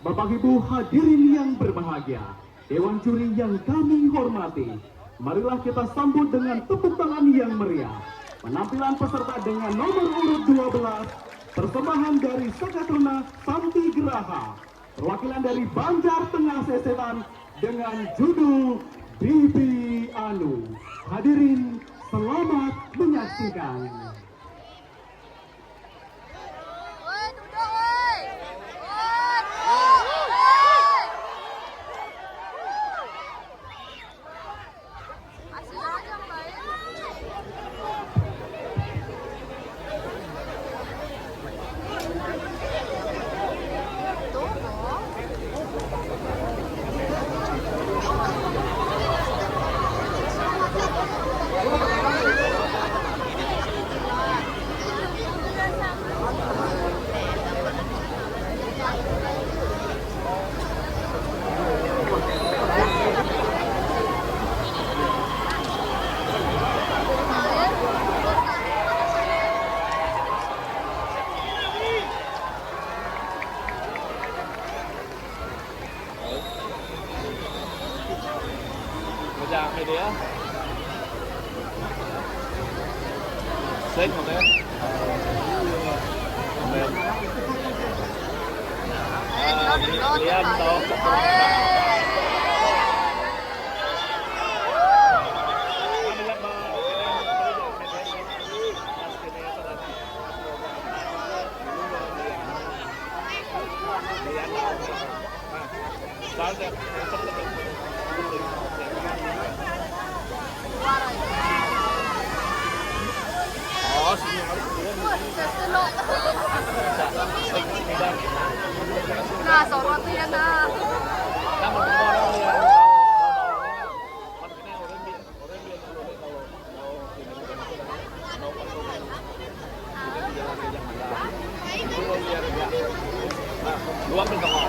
S5: Bapak Ibu hadirin yang berbahagia, Dewan Juri yang kami hormati, marilah kita sambut dengan tepuk tangan yang meriah penampilan peserta dengan nomor urut 12, persembahan dari Sakatruna Santi Geraha, perwakilan dari Banjar Tengah Sesetan dengan judul Bibi Anu. Hadirin, selamat menyaksikan.
S6: Chào hai đứa. Xích một cái. Đi ăn đâu.
S7: Nah, sorot yan na.
S6: Dua kan kamu.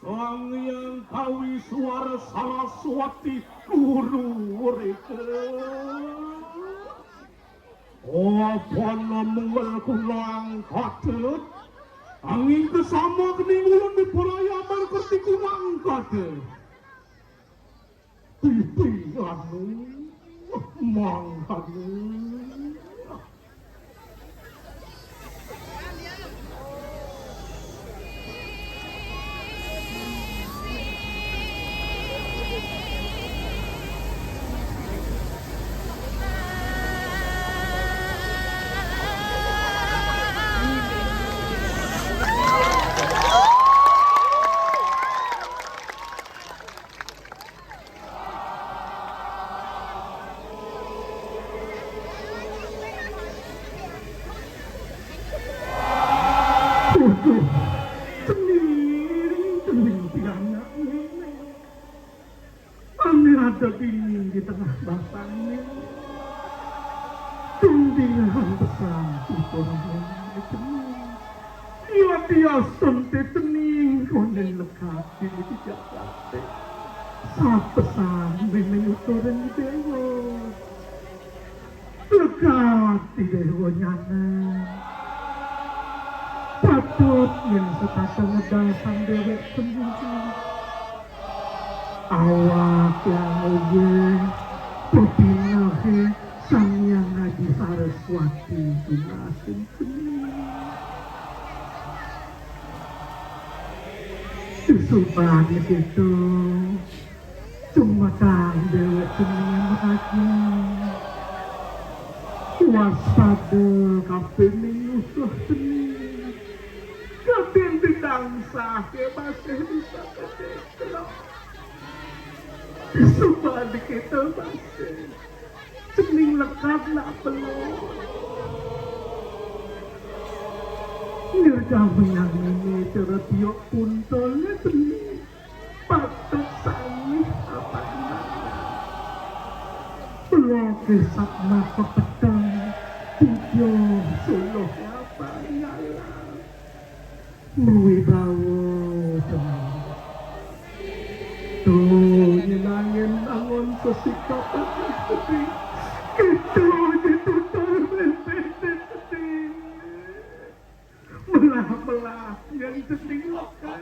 S5: Sang yang kawi suara Saraswati guru mereka. Apa namunggal kulang katut, angin kesama keningulan di pelayaman kerti kulang katut. Pipi anu, manghanu. Ada dingin di tengah batangnya, tundingan besar di orang dia sentet tening konen lekat di Jakarta. Saat pesan menyuturan dewa, lekat di dewa nyana. Patut yang setasa ngedasang dewek sendiri. Awak yang oge pepinahe sang yang ngaji Saraswati gunasin Susuban itu cuma kang dewek seni bahagia. Waspada kafe menyusuh seni kaden didangsa kebasih bisa kedekelok. Susuban kita masih cening lekat nak peluk. Nirjama yang ini tertiok puntolnya benih patut sangih apa mana pelok kesak maka petang tujuh suluh apa nyala mewibawa tenang tuh nyenangin angon sesikap sedih gitu ditutur bebek sedih belah-belah yang sedih lokal.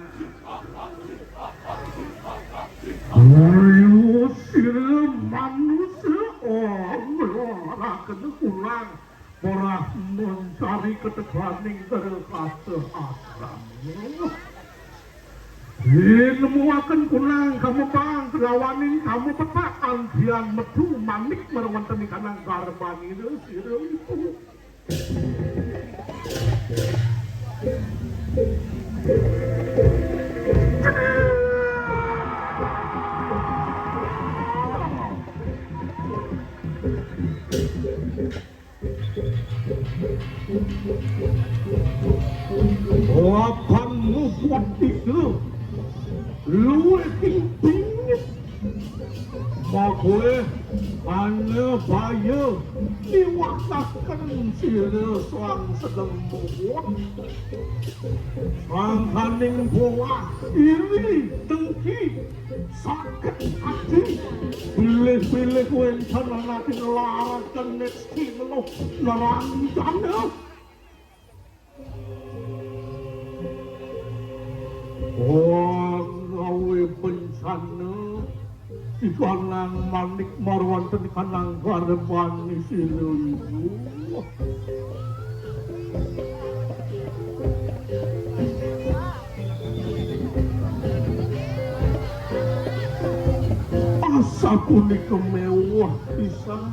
S5: Ayo sila manusia orang kena pulang porah mencari keteganing terkasa asram. Nemu akan pulang kamu bang lawanin kamu petak andian metu manik merwanteni kanang garban itu sila itu. Lapanmu buat itu luwe tinggi makwe ane baye diwakaskan sila soang sedang muat angkaning buah iri tengki sakit hati pilih-pilih wentana natin larakan nekski menuh nerangkana gawe bencana di kanang manik marwanten kanang garban sila ibu. Asa punika kemewah pisan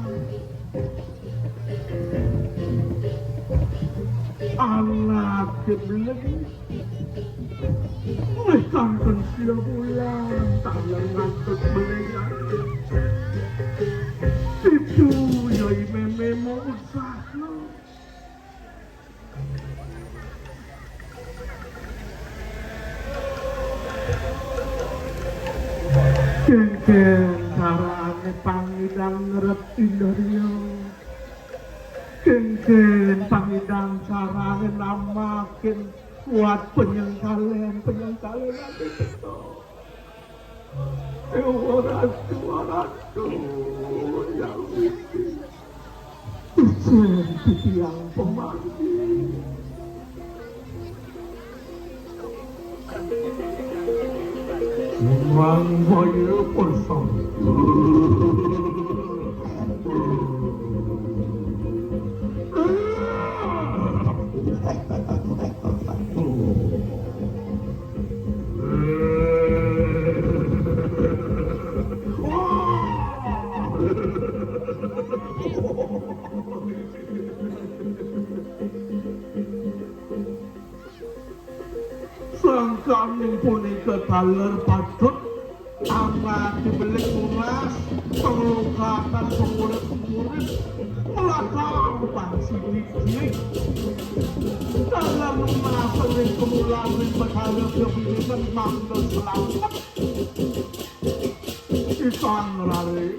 S5: anak kebleng mereka
S4: Santen sia bulan talang ngantuk belengan. Itu yoi meme mau usah lo. Kengkeng carane pangidang ngeret indah dia. Kengkeng pangidang carane namakin kuat penyengkalen ada itu. Waratu yang itu. Seperti yang pemandi. Memang saya persam. Sangkan punika taler patut amat dibeli kuras pengelukatan pengurus-pengurus melakang pangsi dik dalam rumah sering kemulangan berharap kebilikan makna selamat ikan lari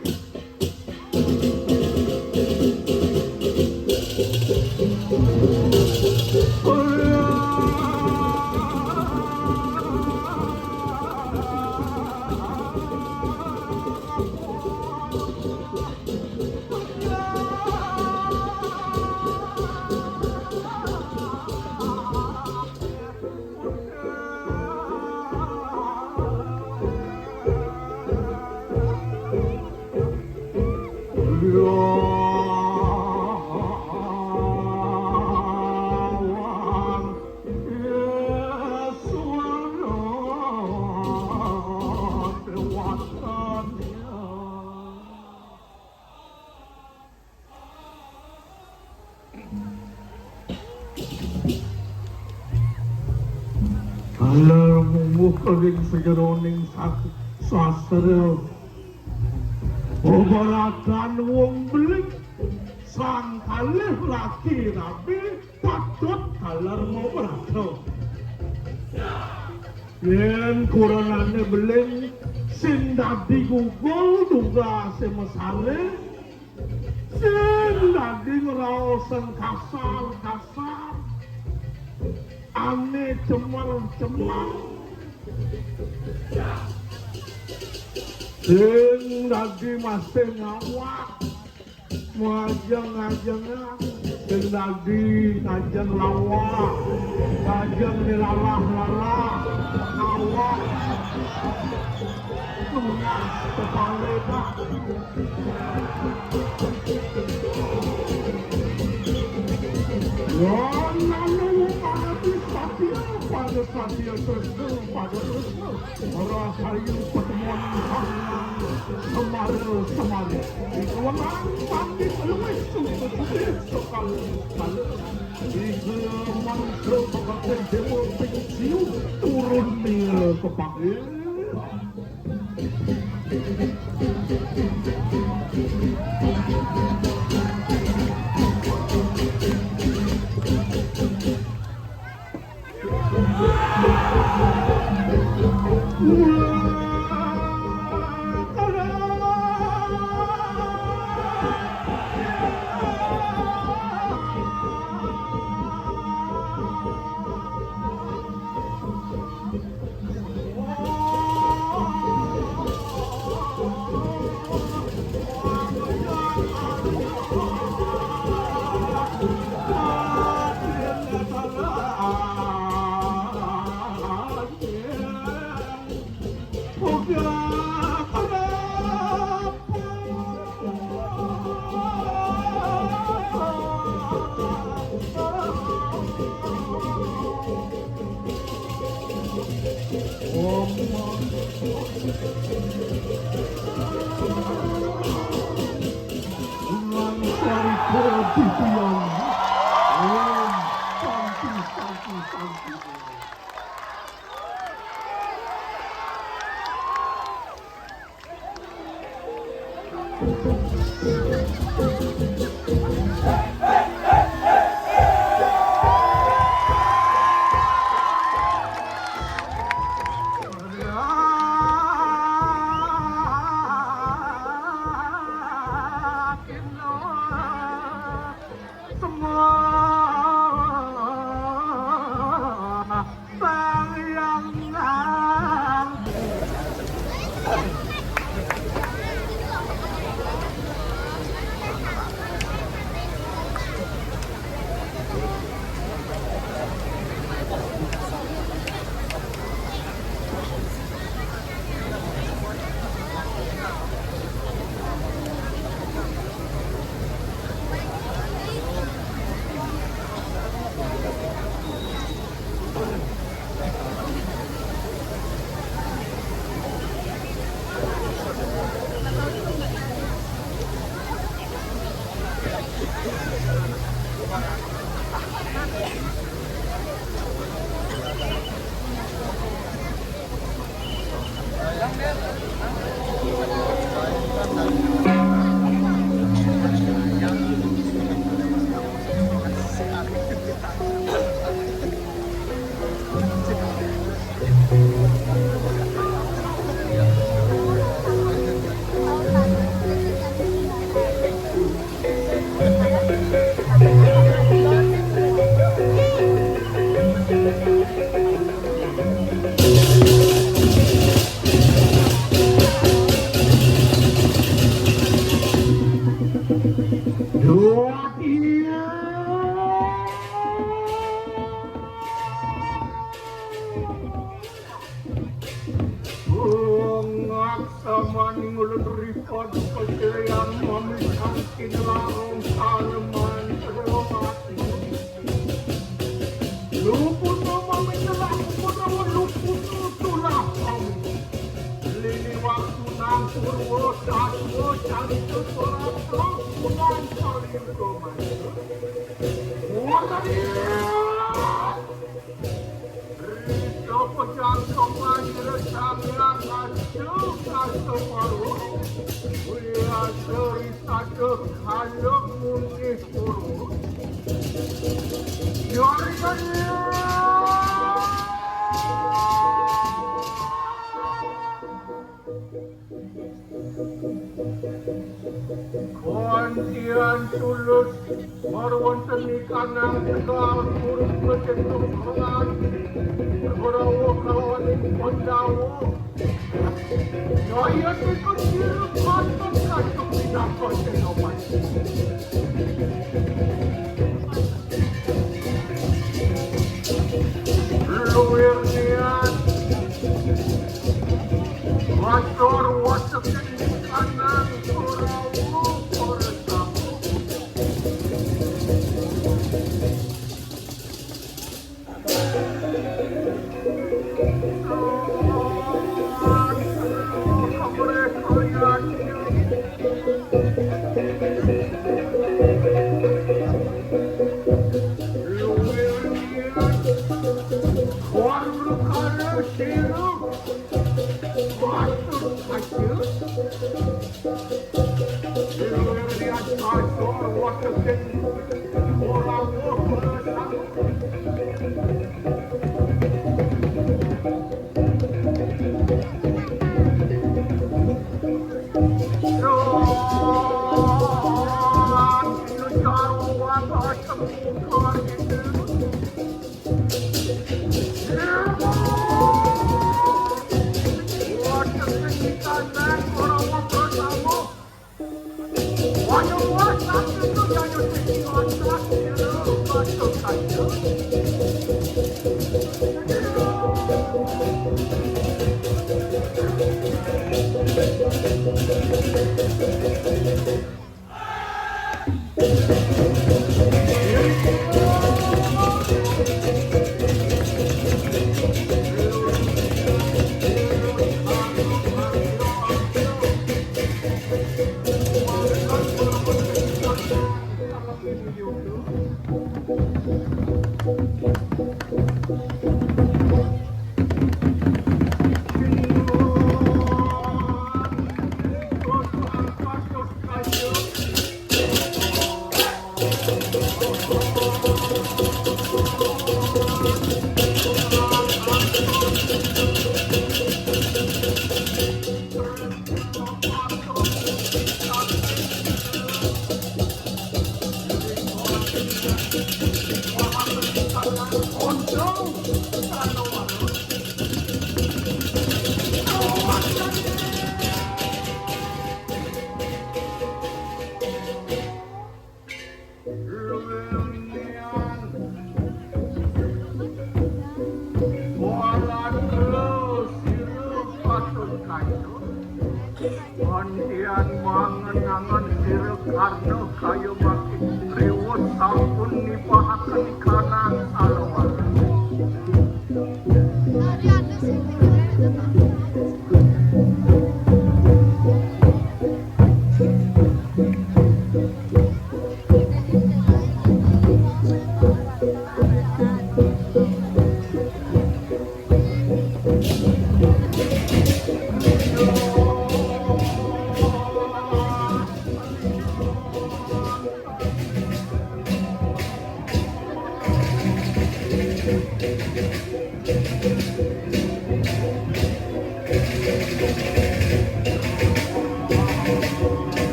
S4: Kalau mungkin sejeroning sakit sastra obarakan wong beling sang kalih laki rabi patut kalar mau berato yen kuranane beling sing dadi gugul duga semesare sing dadi ngraosen kasar ane cemar sing dadi mesti ngawak ngajeng-ngajeng sing dadi ngajeng lawak ngajeng nilalah-lalah ngawak lunas kepaleda pada saatnya terus orang hari pertemuan kemarin di kewenang pagi luwes sekali di kewenang sebagai demo pensiun turun ke pagi
S3: Kontian tulus marwanteni kanang tegal kurung berjentuk pengan berawo kawanin kondawo Jaya tikun diru kanton kantung bidakon tenoman Luwir niat Wasor wasakeni kanang berawo koretamu Kian mangenangan sira karna kaya makin riwut sampun nipahaken kanan salawat.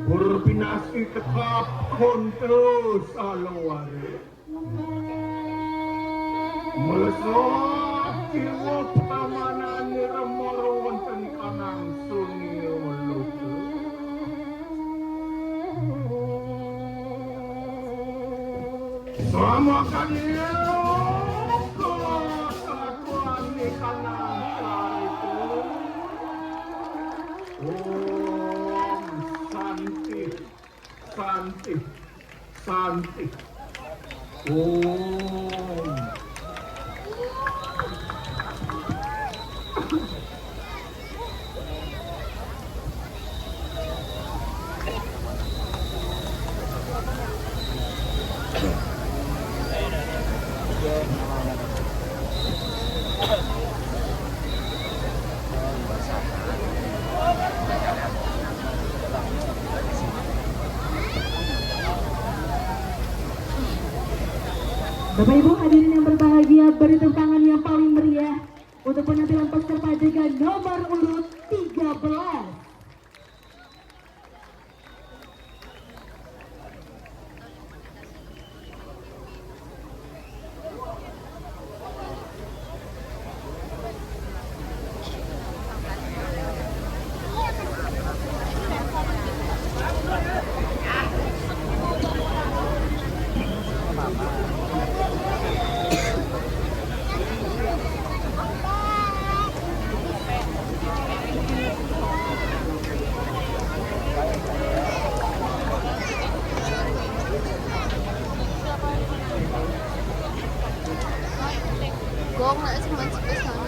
S3: Berpinasi tetap kontrol salawari. Melesat jiwa pamanan remor wonten kanang sunyi luku. Sama kalian kelakuan di kanang itu. Santi, Santi. Om.
S1: Bapak Ibu hadirin yang berbahagia, beri tepuk tangan yang paling meriah untuk penampilan peserta dengan nomor urut 13.
S7: Gong na sa sebelah sana.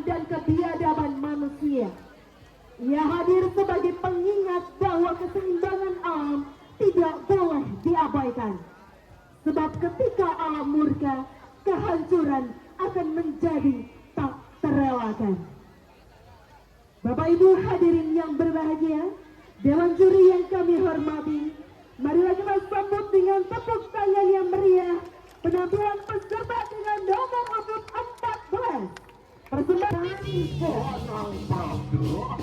S1: Dan kebiadaban manusia. Ia hadir sebagai pengingat bahwa keseimbangan alam tidak boleh diabaikan. Sebab ketika alam murka, kehancuran akan menjadi tak terelakkan. Bapak Ibu hadirin yang berbahagia, Dewan Juri yang kami hormati, marilah kita sambut dengan tepuk tangan yang meriah penampilan peserta dengan nomor urut 14. Persembahan
S3: Sohanang Prabda,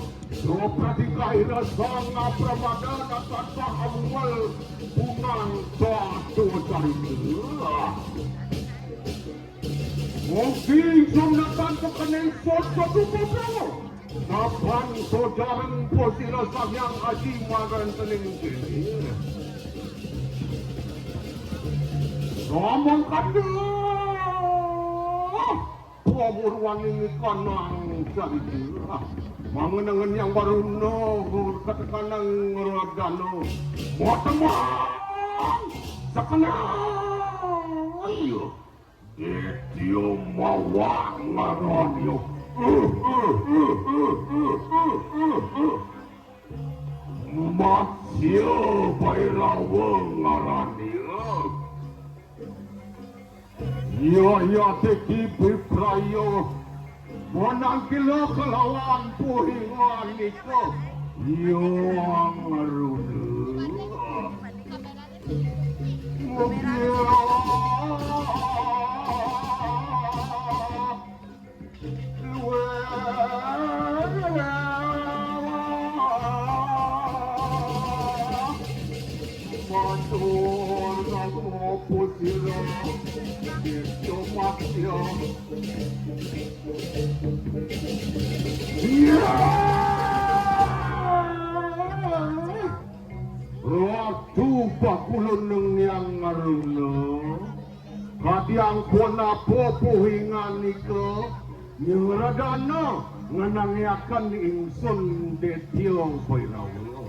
S3: Pradikaira Sanga Pramadana Tata Awal Punang Batu Carita. Mungkin sunatan kekening soto dupo Napan sojarang posira sahyang aji magan tening kini. Ngomong kada Pemurwan ini kanang carita. Mangenangan yang baru no katakanang radano. Motemang sakanang ayo. Etio mawang ngaranyo. Masyo bailawang ngaranyo. Ya teki biprayo Monangkilo kelawan puhingan ito Yo ang aruna Matur na pusira Ito makyo Ratu bakulun ng yang aruna Kadiang kuna po puhingan iko Yung radana Nganangyakan ingsun detiyong pairawo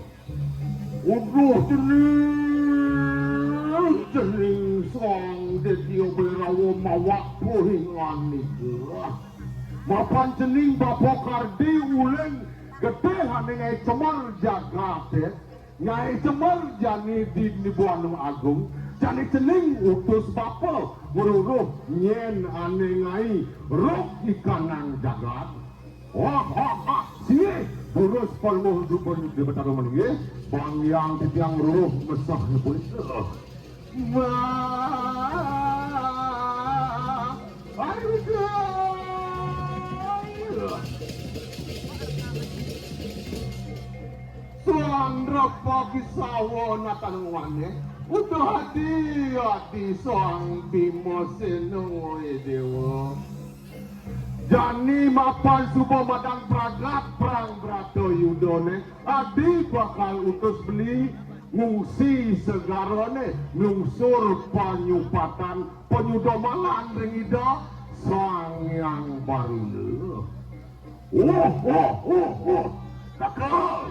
S3: Uduh jening song detiyo pairawo mawak puhingan iko Mapan jening babokar di uleng Gede haningai cemar jagate Nyai cemar jani di Nibuanung Agung Jani cening utus bapa Mururuh nyen aningai Rok ikanang jagat Wah Sini Burus palmuh dukun di betaro meninggi Bang yang titiang ruh mesah nyebut Suandra pagi sawo natanungwane Udah hati soang Bimo Senoi Dewa. Jani mapan supo madang pragat perang Brato Yudone. Adi bakal utus beli ngungsi segarone nungsur panyupatan penyudomalan ringida sang yang baru. Takal.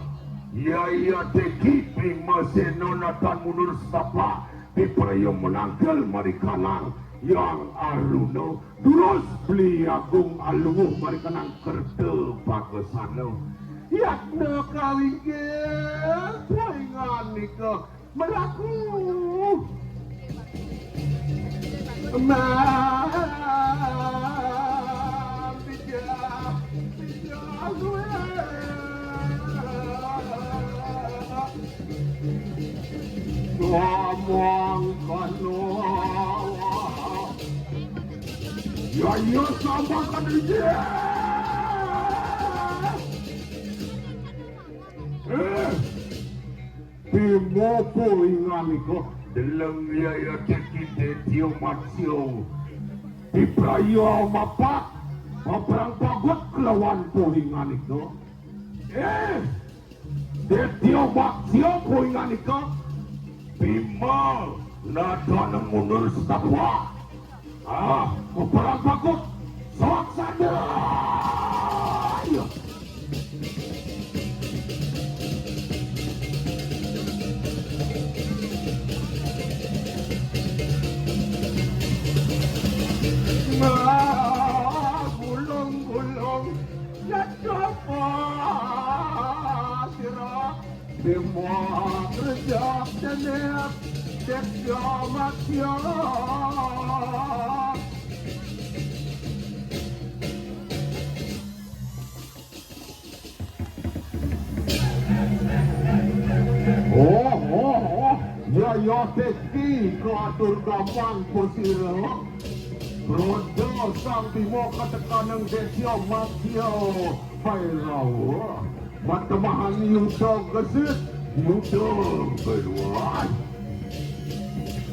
S3: Ya tekiping masenonatan mundur stapa di perayaan menangkal marikanang yang aluno durus beli agung aluh marikanang kerte pagesano yakna kawingke poingan nika melaku ngomong kanoa ya sama kan dia Bimo poingan iko dalam ya tekite tio matsio di prayo mapak pabrang pagot kelawan poingan iko tio matsio poingan iko Bimo nada nang mundur setapwa pabrang pagot sok sadar gulung-gulung nagapa sira semua kerja tenek tekya matya ya teki ko atur gampang po sira Rodo sang Bimo katekanang desyo matyo pairaw matamahan yuto gesit yuto berwan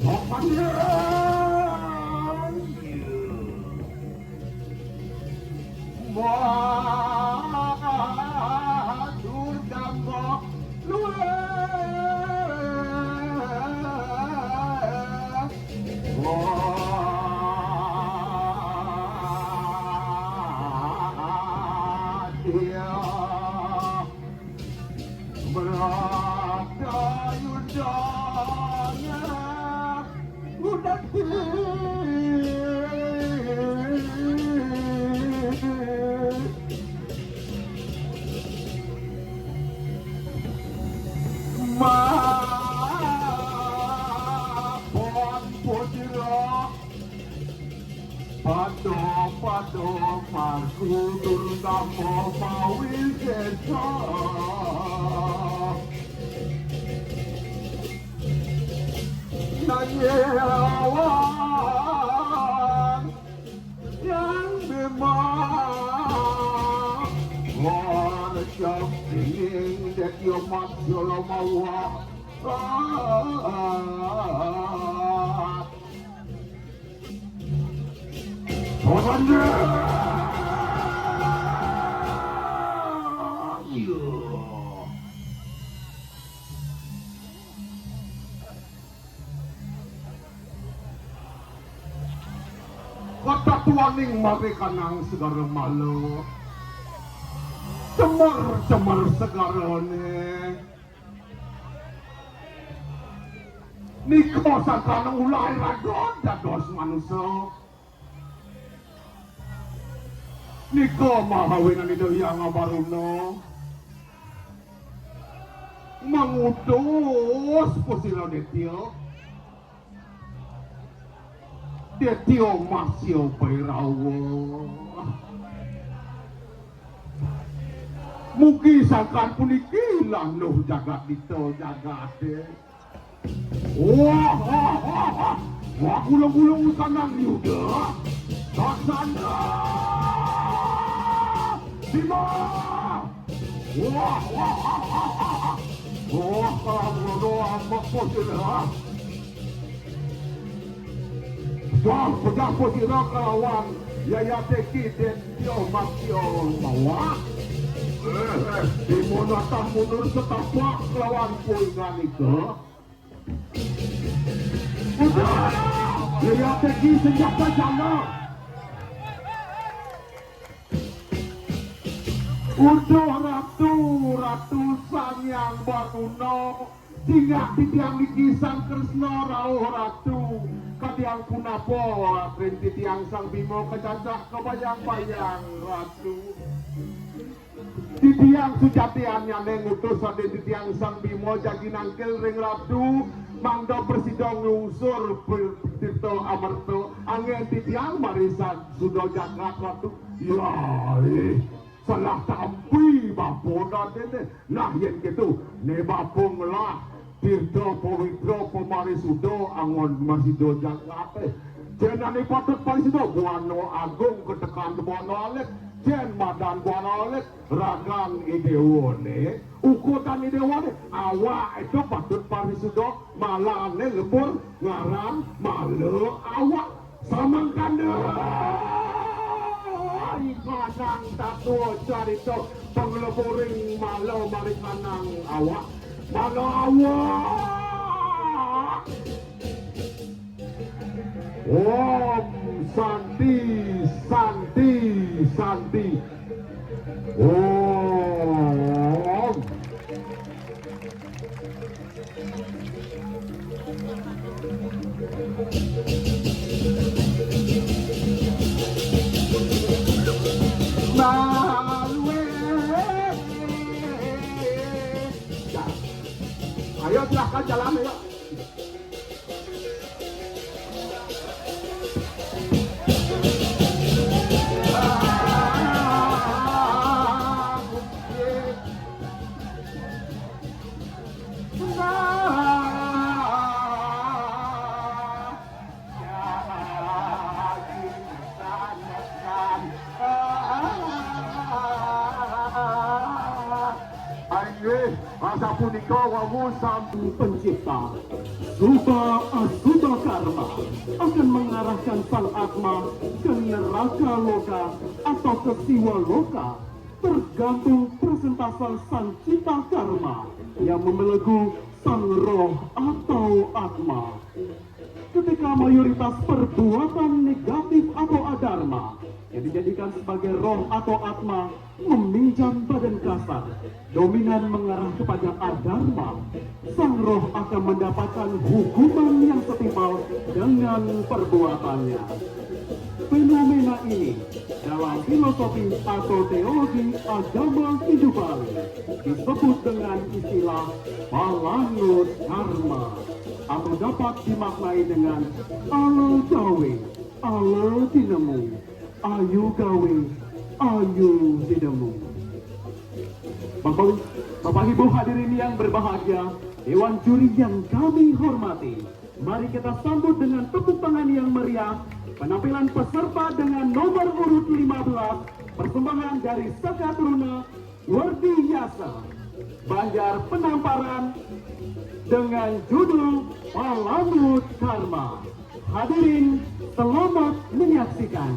S3: Sopanyan Madur dambo luwe Pado marku durga mo pawil kesa nanyawan yang memang warjam ingin dekyo masyolo mawa Kota tuaning mereka nang segara malu cemar segarane Niko sakana ulai ragon dados manusia Niko mahawinan itu yang abaruno mengutus pusilo detio masio pairawo mugi sakan puniki lan loh jagat dito jagate wah gulung-gulung kanang yuda saksana Bimo wah kamu doang makposila Pejah posisi kawan Yaya Teki dan Tio Matio Mawa. Di monatan mundur setapak lawan puingan itu. Udah, Yaya Teki senjata jana. Udah ratu sanyang baruno. Tinggal di tiang Sang Kresna rawuh ratu katiang punapo printi tiang Sang Bimo kecacah kebayang-bayang ratu di tiang sujatiannya nengutus ade di tiang Sang Bimo jadi nangkil ring ratu mangdo persidong lungsur bertirto amerto angin di tiang marisan sudah jagat ratu ya salah tampi bapona dene nah yen gitu ne bapong lah Tirta pawitra pamarisuda angon marsido jangate jenane patut parisuda buano agung ketekan bono alit jen madan buano alit ragang ideone ukutan ideone awak itu patut parisuda malane lembur ngaran malu awak samangkande ikanang tato carito pangleburing malau marikanang awak Malu awak Om Santi Santi Santi Om Ayo silahkan jalan ayo. Masa punika wawu sang pencipta Suba Asuba Karma akan mengarahkan sang Atma ke neraka loka atau ke siwa loka tergantung persentasan sang cita karma yang membelenggu sang roh atau Atma. Ketika mayoritas perbuatan negatif atau adharma yang dijadikan sebagai roh atau Atma meminjam badan kasar, dominan mengarah kepada adharma, sang roh akan mendapatkan hukuman yang setimpal dengan perbuatannya. Fenomena ini dalam filosofi atau teologi agama Hindu Bali disebut dengan istilah balangut karma atau dapat dimaknai dengan alo gawe, alo tinemu, ayu gawe, ayu tinemu. Bapak Ibu hadirin yang berbahagia, Dewan Juri yang kami hormati, mari kita sambut dengan tepuk tangan yang meriah penampilan peserta dengan nomor urut 15 persembahan dari Saka Truna Wardi Yasa Banjar Penamparan dengan judul Balangut Karma. Hadirin, selamat menyaksikan.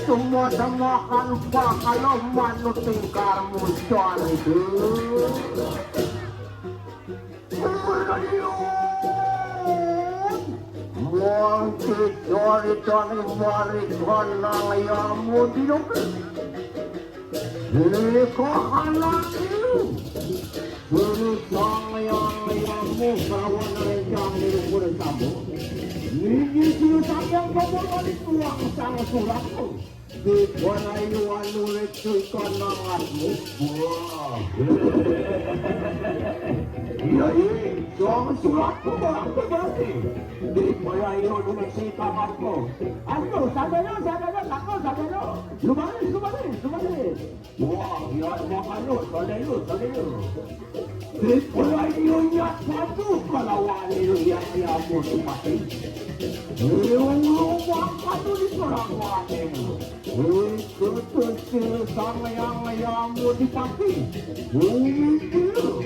S4: Semua temakan kalau manut tingkarmu cari itu. Mungkin cari mari konang yamu diok. Ini kohalang itu. Ini sang yamu kawan yang diukur sabu. Ini siu sayang kamu kali tuang sang suratku. Di wanayu nulis konanganmu. Wah. Iya ini, sang suratku aku berarti. Di wanayu nulis kamarku. Aku sadar, aku. Lumayan. Wah, ya makan lu, sadar. Di wanayu nyat satu kalau wanayu yang mati. Yung lumakan lu di seorang wanayu. Kutu sayang mo di pati. Itu.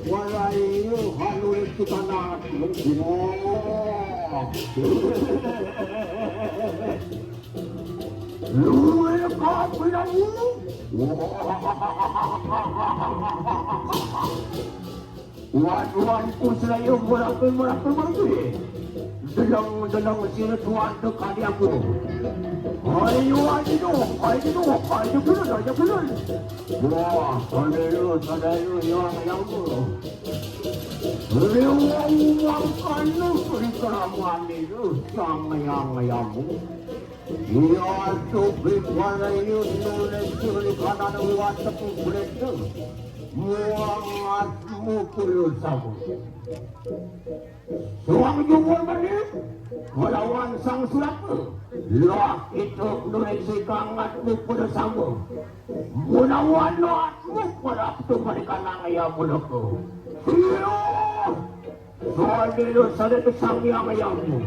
S4: Wanayu halulit kita na. Lumayan ka pinamu. Wan ko sila yung murakoy. Dalang sila tuwan to kali ako. Ay pinun. Wah, sadayo yang mo. Rewang kanu perikaraman itu yang mo. Iya sobi wanayu nulis di kanan WhatsApp kulit tu. Muangatmu kuriusamu. Suang jumur balik, melawan sang suratmu. Lah itu nulis kangatmu kuriusamu. Munawan noatmu kuraptu berikan ayam mulutku. Iyo, soal dulu sada kesang yang ayammu.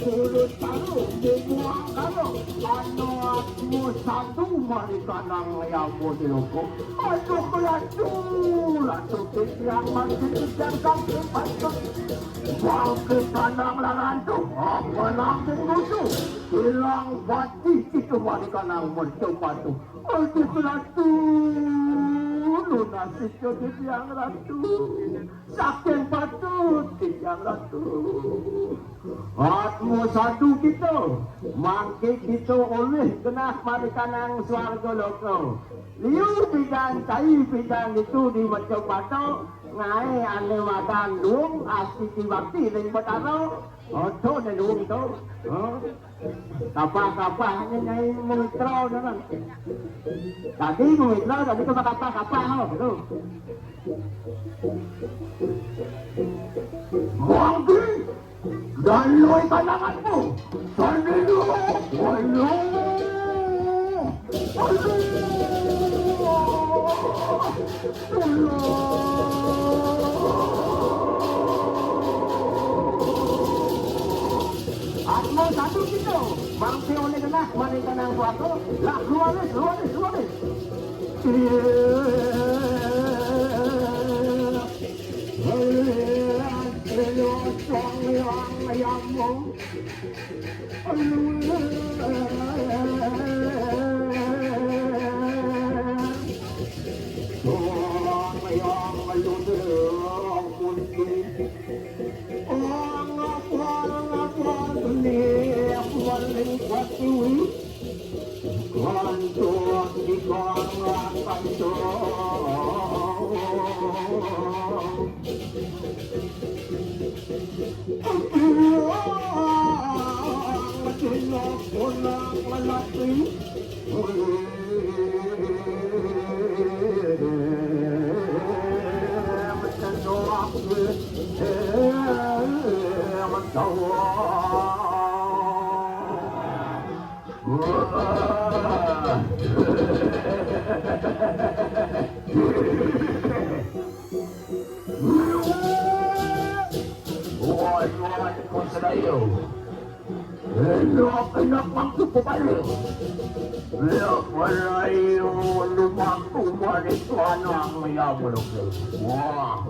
S4: Turut taruh, dibuang taruh. Anakmu satu marikanang yamu di loko. Aduh kelatu yang masih dijangkang kepasok. Bangkit kanang larantu, apa nangkit musuh. Hilang bati itu marikanang mercopatu. Aduh kelatu. Lunasik ke tiang ratu. Saking patut tiang ratu. Atmu satu kita, mangkit kita oleh kena marikanang swarga loko. Liu bidang kai bidang itu di macam batu, ngai ane makan dum asiti bakti ning bataro. Ojo na luwag ito. Kapah-kapah ngay mengitro naman. Tadi mengitro, tadi ko makapah-kapah ho. Manggi! Daloy tanangan mo! Sanilo! Walo! At mo satu dito, mangsi oleh kena, mari kena suatu, lah luaris. Enak waktu kembali. Walayu lumaku balik tuanang ya belum. Wah.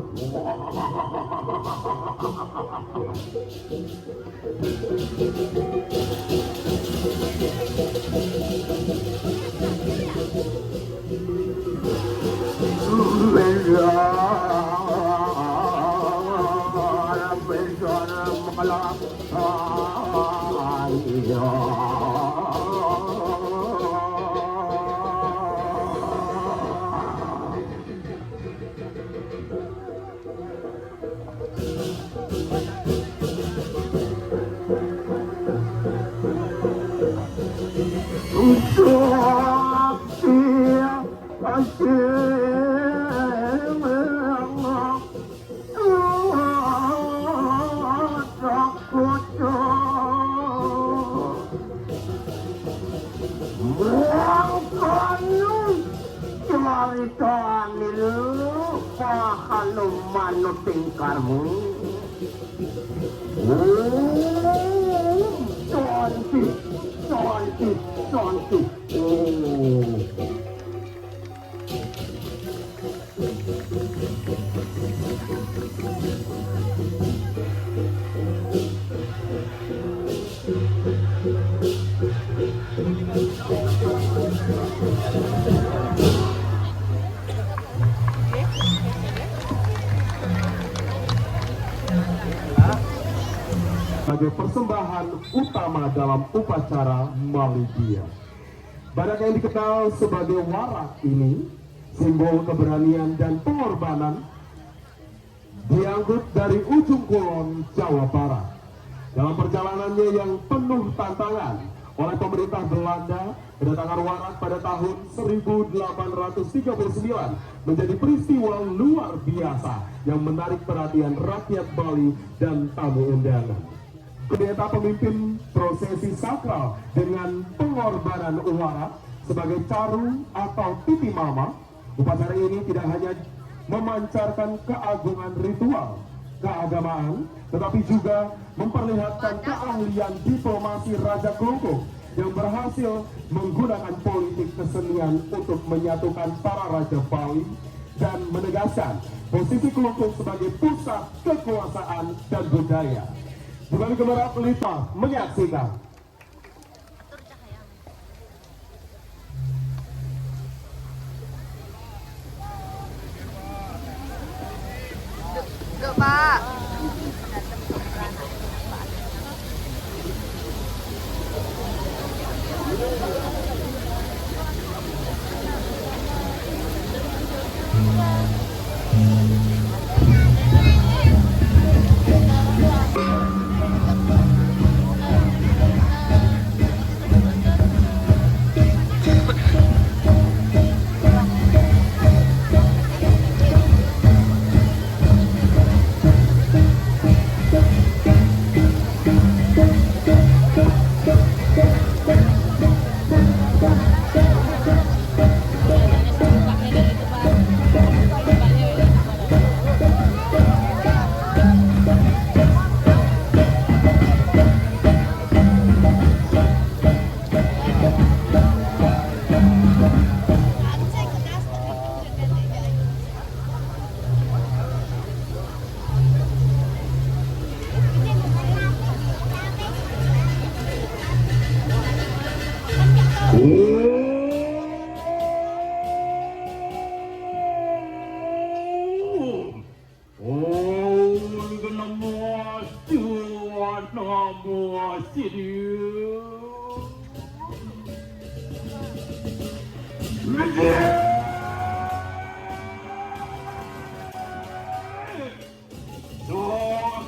S2: Sebagai persembahan utama dalam upacara Malidia. Badak yang dikenal sebagai warak ini, simbol keberanian dan pengorbanan, diangkut dari ujung kulon Jawa Barat. Dalam perjalanannya yang penuh tantangan oleh pemerintah Belanda, kedatangan warak pada tahun 1839 menjadi peristiwa luar biasa yang menarik perhatian rakyat Bali dan tamu undangan. Pendeta pemimpin prosesi sakral dengan pengorbanan warak sebagai caru atau titi mama. Upacara ini tidak hanya memancarkan keagungan ritual keagamaan, tetapi juga memperlihatkan keahlian diplomasi Raja Kelungkung yang berhasil menggunakan politik kesenian untuk menyatukan para raja Bali dan menegaskan posisi Kelungkung sebagai pusat kekuasaan dan budaya. Bukan kemerap pelita menyaksikan.
S7: Duduk, Pak.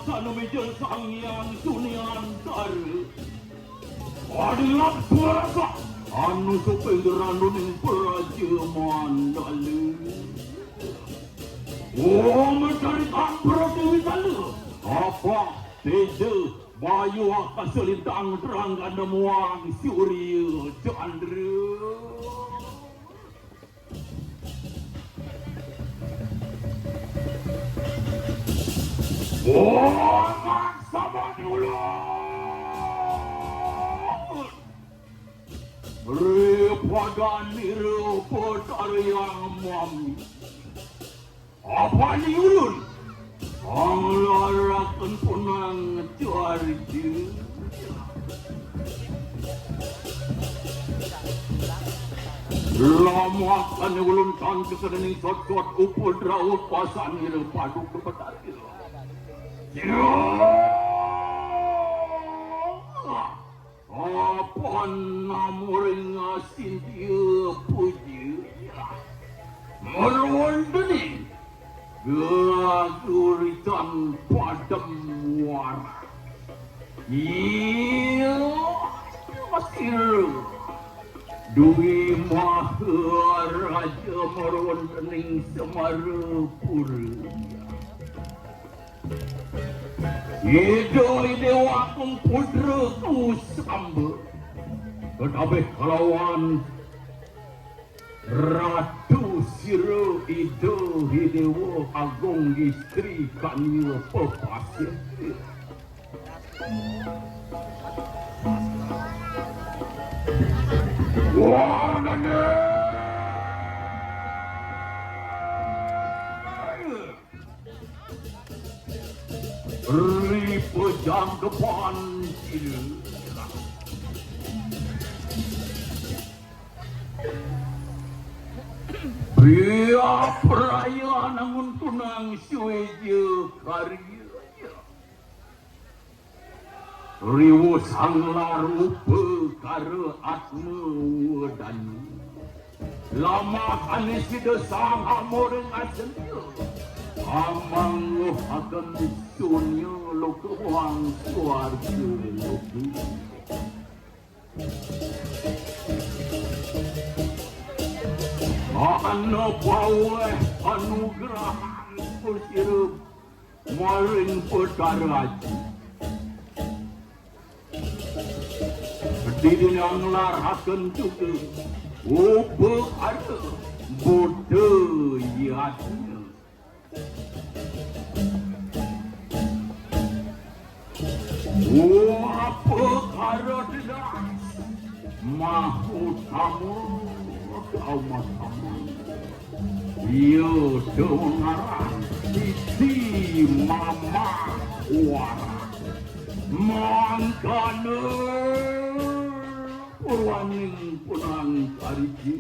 S3: Sana meja sangyang sunian taru adilat puasa anu supenggeran duning peraja mandalu mencari pratiwi kalu apa teja bayu kaselintang terangkan muang surya chandra. Sama dulu. Repadan yang mami. Apa ni ulun? Anglarakan punang cari. Lama kan ulun tangke kedening sot-sot upul draut pasan ni paduk kepetar. Apa namuring asin dia puji merawat bening gaguritan padam warna iya masih Dwi Maharaja merawat bening semarapura ide wakung putra ku samba tetapi kelawan Ratu Siro Ido Hidewo Agung istri kanya pepasir Pejam depan Pria perayaan namun tunang sueja karya Riwo sanglar rupa kara atma wadani Lama kanis kita sang amoreng asennya Amang akan disunya lo keuang suarga logi Anu bawa anugerah kursirup maring petaraji di dunia ngelar akan juga ubah ada budayanya apa kara tidak mahu tamu kau mahu yo dengaran isi mama wara mangkana purwaning punang kariji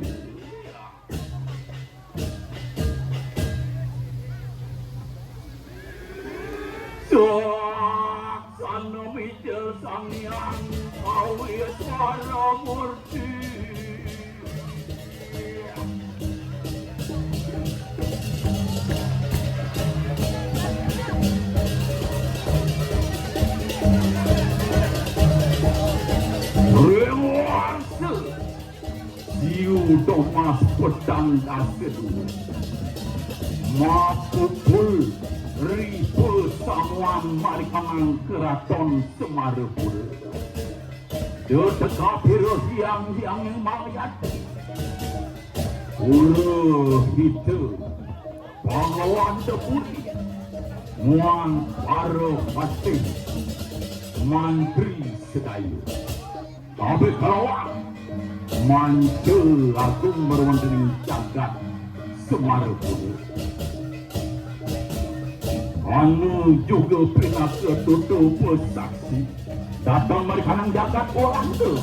S3: sana mijel sangyang awi suara murti rewasa siu domas pedang asedu mapupul ribu samuan marikamang keraton Semarapura detekap hero hiang mayati ulu hitu pahlawan depuri muang paro pasti mantri sedayu tapi kalawang mantul agung merwanteni jagat Semarapura anu juga pernah ketutup saksi datang mereka jagat orang tu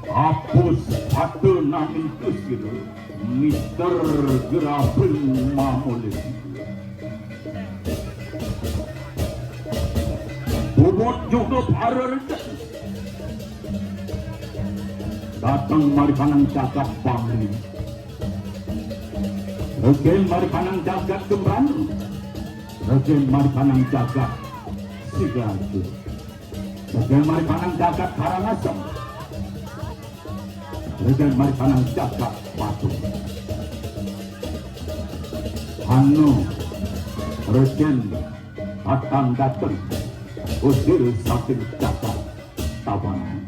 S3: hapus satu nami kusir Mister Gerapun Mamuli bubut juga parar datang mari panang jagat Bangli. Regen mari panang jagat Kembran. Regen mari panang jagat Sigaldu. Regen mari panang jagat Karangasem. Regen mari panang jagat Batu. Hanu Regen datang usir saking jagat Tabanan.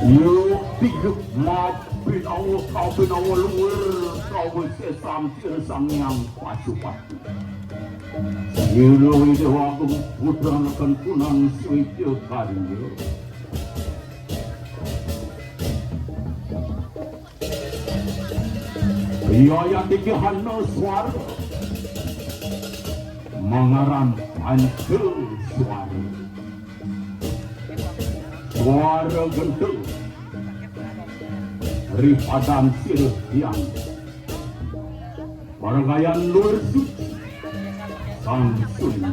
S3: Yo tiga mapin awal luar kau sesam sesam yang pasu-pasu. Yelo ide wagung putra akan punang suijo karinyo. Iya yang dikihanno suara mengaran hancur suara. Suara gendeng ripadan sirih yang barangkayan luar suci sang suling.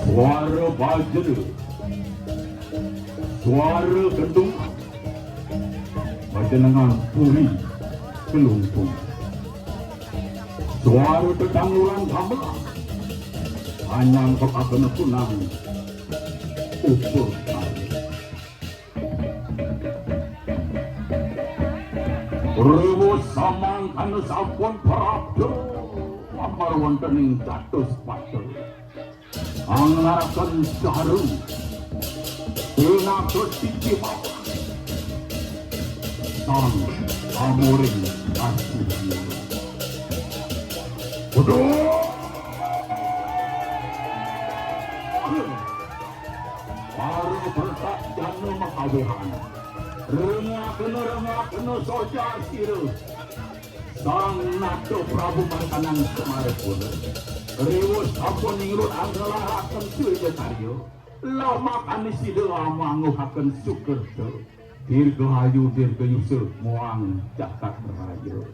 S3: Suara bajer, suara gendung bajenengan puri kelumpung. Suara tetanguran gamelan hanyang kekagen kunang ukur kari. Rewo samang anu sampun prabda amar wontening dados pater angaraken jarum pinakut siji mawon sang amuring asli. Baru bertak janu makawihan Rengak soja siru sang nato Prabu Markanang Semarepun Rewo sampun ningurut anggalahaken suja karyo lama kanisido amanguhaken sukerto dirgahayu dirgayusul muang jakat rahayu.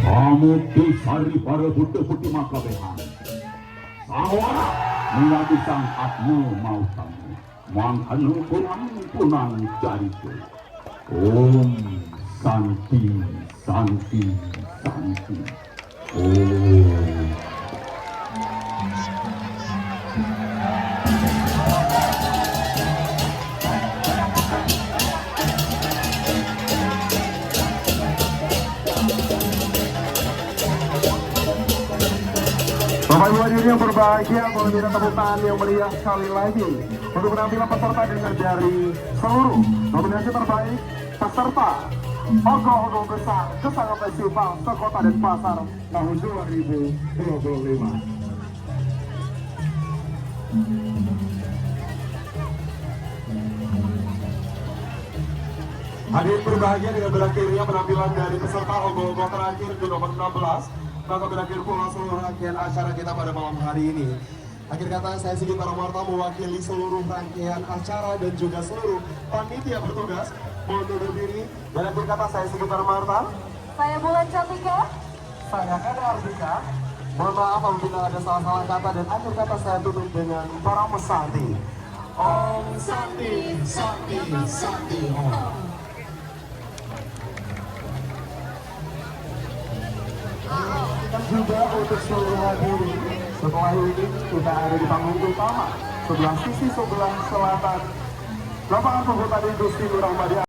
S3: Kamu disari para butuh-butuh makabehan sawara menjadi sang atmu mau kamu mangkanu punang jariku. Om Santi Santi Santi Om.
S5: Bapak Ibu hadirin yang berbahagia, mohon berikan tepuk tangan yang meriah sekali lagi untuk penampilan peserta dengan dari seluruh nominasi terbaik peserta Ogoh-ogoh besar Kesanga Festival Sekota Denpasar tahun 2025. Hadirin berbahagia, dengan berakhirnya penampilan dari peserta Ogoh-ogoh terakhir ke nomor 16, maka berakhir pula seluruh rangkaian acara kita pada malam hari ini. Akhir kata, saya Sigit Paramarta mewakili seluruh rangkaian acara dan juga seluruh panitia bertugas mohon undur diri. Dan akhir kata, saya Sigit Paramarta.
S7: Saya Bulan Cantika.
S5: Saya Kada Ardika. Mohon maaf apabila ada salah-salah kata, dan akhir kata saya tutup dengan para mesanti. Om Santi, Santi, Santi, Om. Dan juga untuk seluruh hadirin, setelah ini kita ada di panggung utama sebelah sisi sebelah selatan lapangan pembukaan industri Urang Badia.